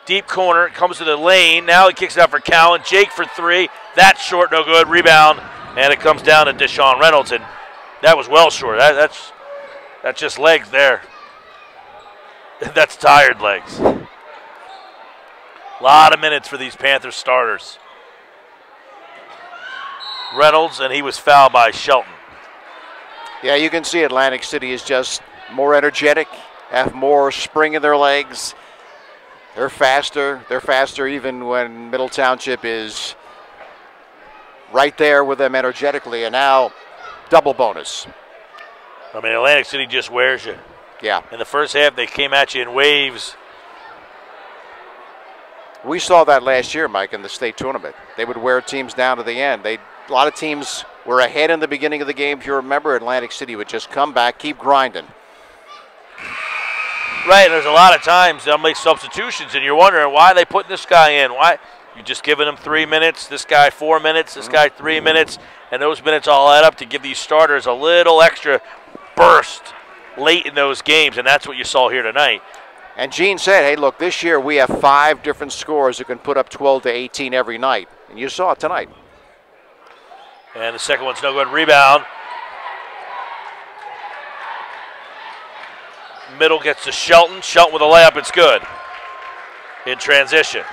Deep corner. Comes to the lane. Now he kicks it out for Cowan. Jake for three. That's short, no good. Rebound. And it comes down to Deshaun Reynolds. And that was well short. That's just legs there. That's tired legs. A lot of minutes for these Panthers starters. Reynolds, and he was fouled by Shelton. Yeah, you can see Atlantic City is just more energetic, have more spring in their legs. They're faster. They're faster even when Middle Township is right there with them energetically. And now, double bonus. I mean, Atlantic City just wears you. Yeah. In the first half, they came at you in waves. We saw that last year, Mike, in the state tournament. They would wear teams down to the end. A lot of teams were ahead in the beginning of the game. If you remember, Atlantic City would just come back, keep grinding. Right, and there's a lot of times they'll make substitutions, and you're wondering why are they putting this guy in? Why? You're just giving him 3 minutes, this guy 4 minutes, this guy 3 minutes, and those minutes all add up to give these starters a little extra burst late in those games, and that's what you saw here tonight. And Gene said, hey, look, this year we have 5 different scorers who can put up 12 to 18 every night, and you saw it tonight. And the second one's no good. Rebound. Middle gets to Shelton. Shelton with a layup. It's good. In transition.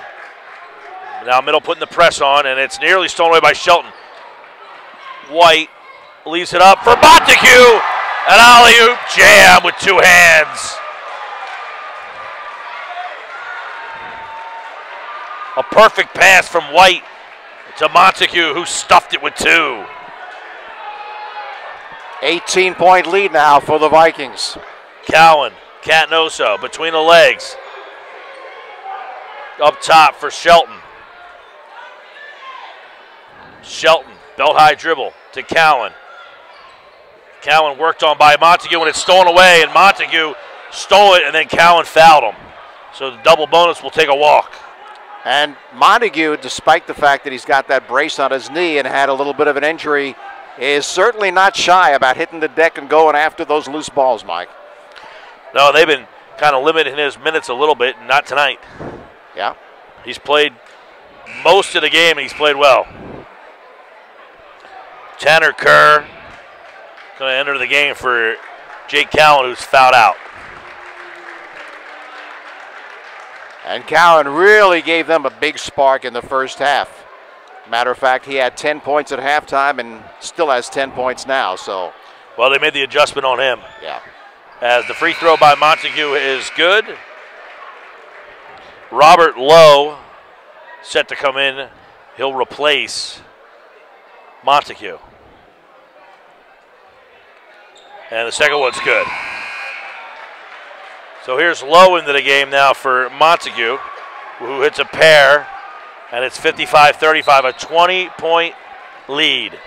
Now Middle putting the press on, and it's nearly stolen away by Shelton. White leaves it up for Montague. An alley-oop jam with 2 hands. A perfect pass from White to Montague, who stuffed it with 2. 18-point lead now for the Vikings. Cowan, Catnoso, between the legs. Up top for Shelton. Shelton, belt-high dribble to Cowan. Cowan worked on by Montague, and it's stolen away, and Montague stole it, and then Cowan fouled him. So the double bonus will take a walk. And Montague, despite the fact that he's got that brace on his knee and had a little bit of an injury, is certainly not shy about hitting the deck and going after those loose balls, Mike. No, they've been kind of limiting his minutes a little bit, not tonight. Yeah. He's played most of the game, and he's played well. Tanner Kerr going to enter the game for Jake Cowan, who's fouled out. And Cowan really gave them a big spark in the first half. Matter of fact, he had 10 points at halftime and still has 10 points now. So, well, they made the adjustment on him. Yeah. As the free throw by Montague is good. Robert Lowe set to come in. He'll replace Montague. And the second one's good. So here's Lowe into the game now for Montague, who hits a pair, and it's 55-35, a 20-point lead.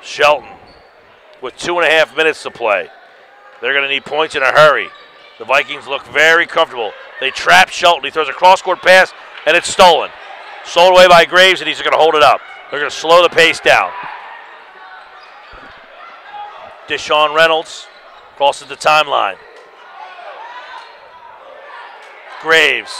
Shelton with 2.5 minutes to play. They're going to need points in a hurry. The Vikings look very comfortable. They trap Shelton. He throws a cross-court pass, and it's stolen. Sold away by Graves, and he's going to hold it up. They're going to slow the pace down. Deshaun Reynolds crosses the timeline. Graves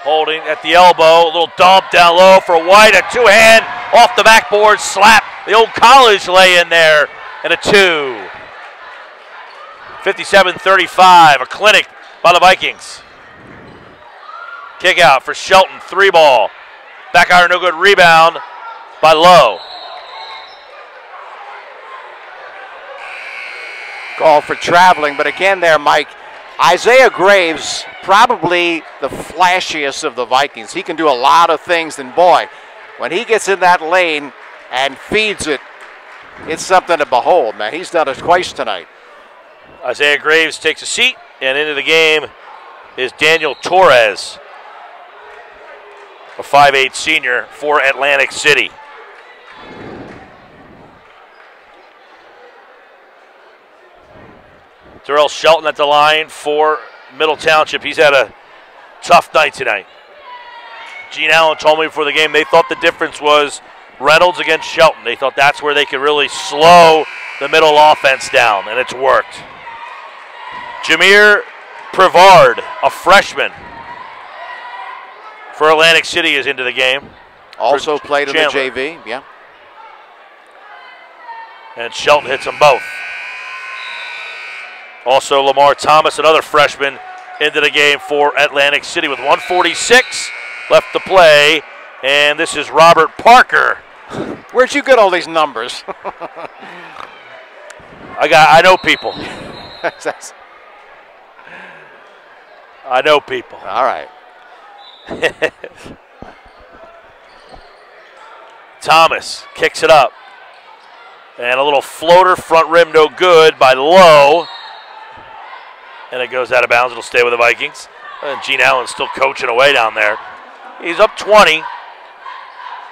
holding at the elbow. A little dump down low for White. A two-hand off the backboard slap. The old college lay in there. And a 2. 57-35. A clinic by the Vikings. Kick out for Shelton. 3-ball. Back iron, no good. Rebound by Lowe. Call for traveling, but again there, Mike, Isaiah Graves, probably the flashiest of the Vikings. He can do a lot of things, and boy, when he gets in that lane and feeds it, it's something to behold, man. He's done it twice tonight. Isaiah Graves takes a seat, and into the game is Daniel Torres, a 5'8" senior for Atlantic City. Terrell Shelton at the line for Middle Township. He's had a tough night tonight. Gene Allen told me before the game they thought the difference was Reynolds against Shelton. They thought that's where they could really slow the middle offense down, and it's worked. Jameer Prevard, a freshman for Atlantic City, is into the game. Also played in the JV, yeah. And Shelton hits them both. Also, Lamar Thomas, another freshman, into the game for Atlantic City with 1:46 left to play. And this is Robert Parker Where'd you get all these numbers? I know people. I know people. All right. Thomas kicks it up. And a little floater, front rim, no good by Lowe. And it goes out of bounds. It'll stay with the Vikings. And Gene Allen's still coaching away down there. He's up 20.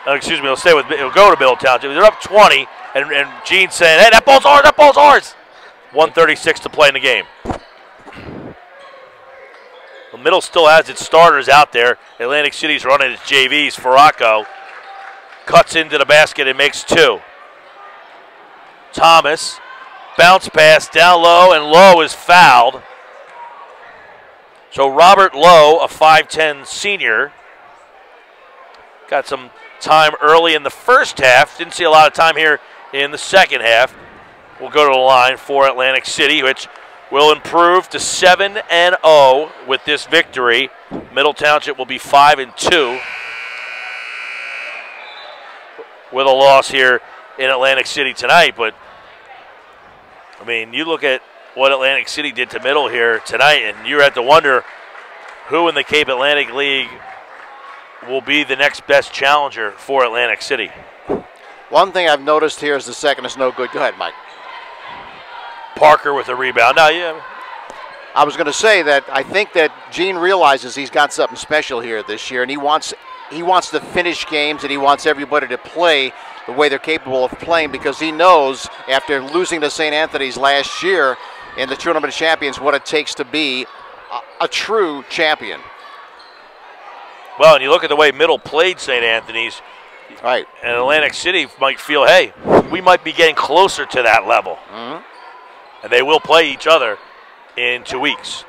Excuse me, it'll go to Middle Township. They're up 20, and Gene's saying, hey, that ball's ours, that ball's ours. 1:36 to play in the game. The Middle still has its starters out there. Atlantic City's running its JVs. Farraco cuts into the basket and makes 2. Thomas, bounce pass down low, and Lowe is fouled. So Robert Lowe, a 5'10 senior, got some time early in the first half. Didn't see a lot of time here in the second half. We'll go to the line for Atlantic City, which will improve to 7-0 with this victory. Middle Township will be 5-2 with a loss here in Atlantic City tonight. But, I mean, you look at what Atlantic City did to Middle here tonight, and you have to wonder who in the Cape Atlantic League will be the next best challenger for Atlantic City. One thing I've noticed here is the second is no good. Go ahead, Mike. Parker with a rebound. Now, yeah. I was going to say that I think that Gene realizes he's got something special here this year, and he wants to finish games, and he wants everybody to play the way they're capable of playing, because he knows after losing to St. Anthony's last year in the Tournament of Champions what it takes to be a true champion. Well, and you look at the way Middle played St. Anthony's, right? And Atlantic City might feel, hey, we might be getting closer to that level. Mm-hmm. And they will play each other in 2 weeks.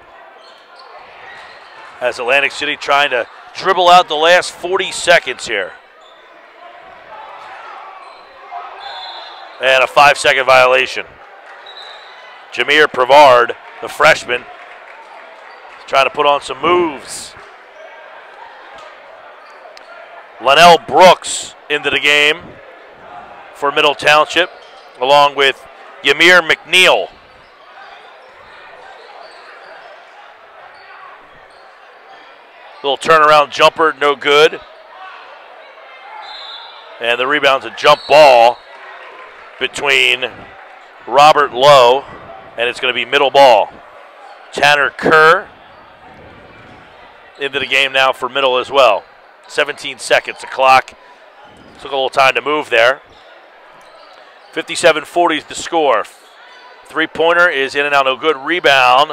As Atlantic City trying to dribble out the last 40 seconds here. And a 5-second violation. Jameer Prevard, the freshman, trying to put on some moves. Linnell Brooks into the game for Middle Township, along with Ymir McNeil. Little turnaround jumper, no good. And the rebound's a jump ball between Robert Lowe, and it's going to be Middle ball. Tanner Kerr into the game now for Middle as well. 17 seconds, the clock. Took a little time to move there. 57-40 is the score. Three-pointer is in and out, no good. Rebound,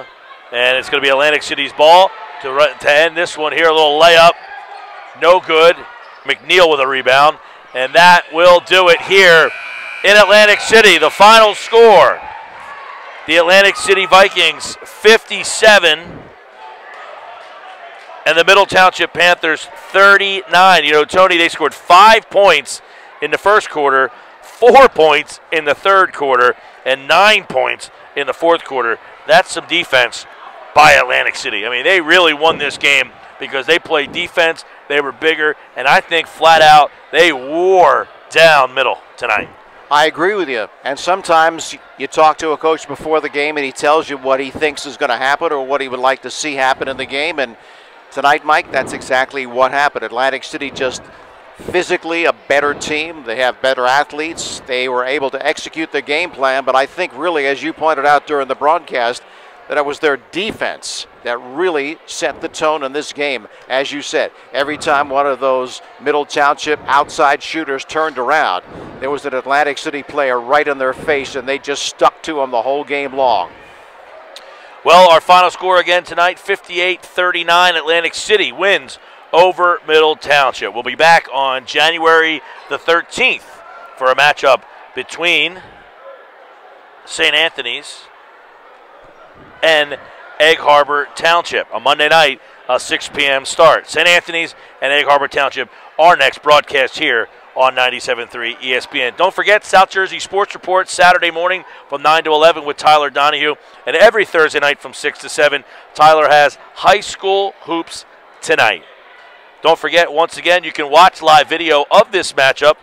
and it's going to be Atlantic City's ball to end this one here. A little layup, no good. McNeil with a rebound, and that will do it here in Atlantic City. The final score, the Atlantic City Vikings 57, and the Middle Township Panthers 39. You know, Tony, they scored 5 points in the first quarter, 4 points in the third quarter, and 9 points in the fourth quarter. That's some defense by Atlantic City. I mean, they really won this game because they played defense, they were bigger, and I think flat out they wore down Middle tonight. I agree with you. And sometimes you talk to a coach before the game and he tells you what he thinks is going to happen or what he would like to see happen in the game. And tonight, Mike, that's exactly what happened. Atlantic City just physically a better team. They have better athletes. They were able to execute their game plan. But I think really, as you pointed out during the broadcast, that it was their defense that really set the tone in this game. As you said, every time one of those Middle Township outside shooters turned around, there was an Atlantic City player right in their face, and they just stuck to them the whole game long. Well, our final score again tonight, 58-39. Atlantic City wins over Middle Township. We'll be back on January the 13th for a matchup between St. Anthony's and Egg Harbor Township. A Monday night, a 6 p.m. start. St. Anthony's and Egg Harbor Township, our next broadcast here on 97.3 ESPN. Don't forget South Jersey Sports Report Saturday morning from 9 to 11 with Tyler Donahue. And every Thursday night from 6 to 7, Tyler has high school hoops tonight. Don't forget, once again, you can watch live video of this matchup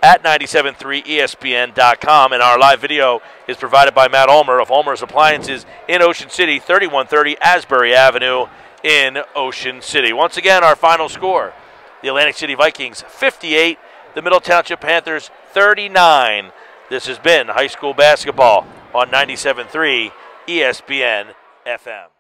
at 973ESPN.com. And our live video is provided by Matt Ulmer of Ulmer's Appliances in Ocean City, 3130 Asbury Avenue in Ocean City. Once again, our final score, the Atlantic City Vikings 58, the Middle Township Panthers 39. This has been high school basketball on 97.3 ESPN FM.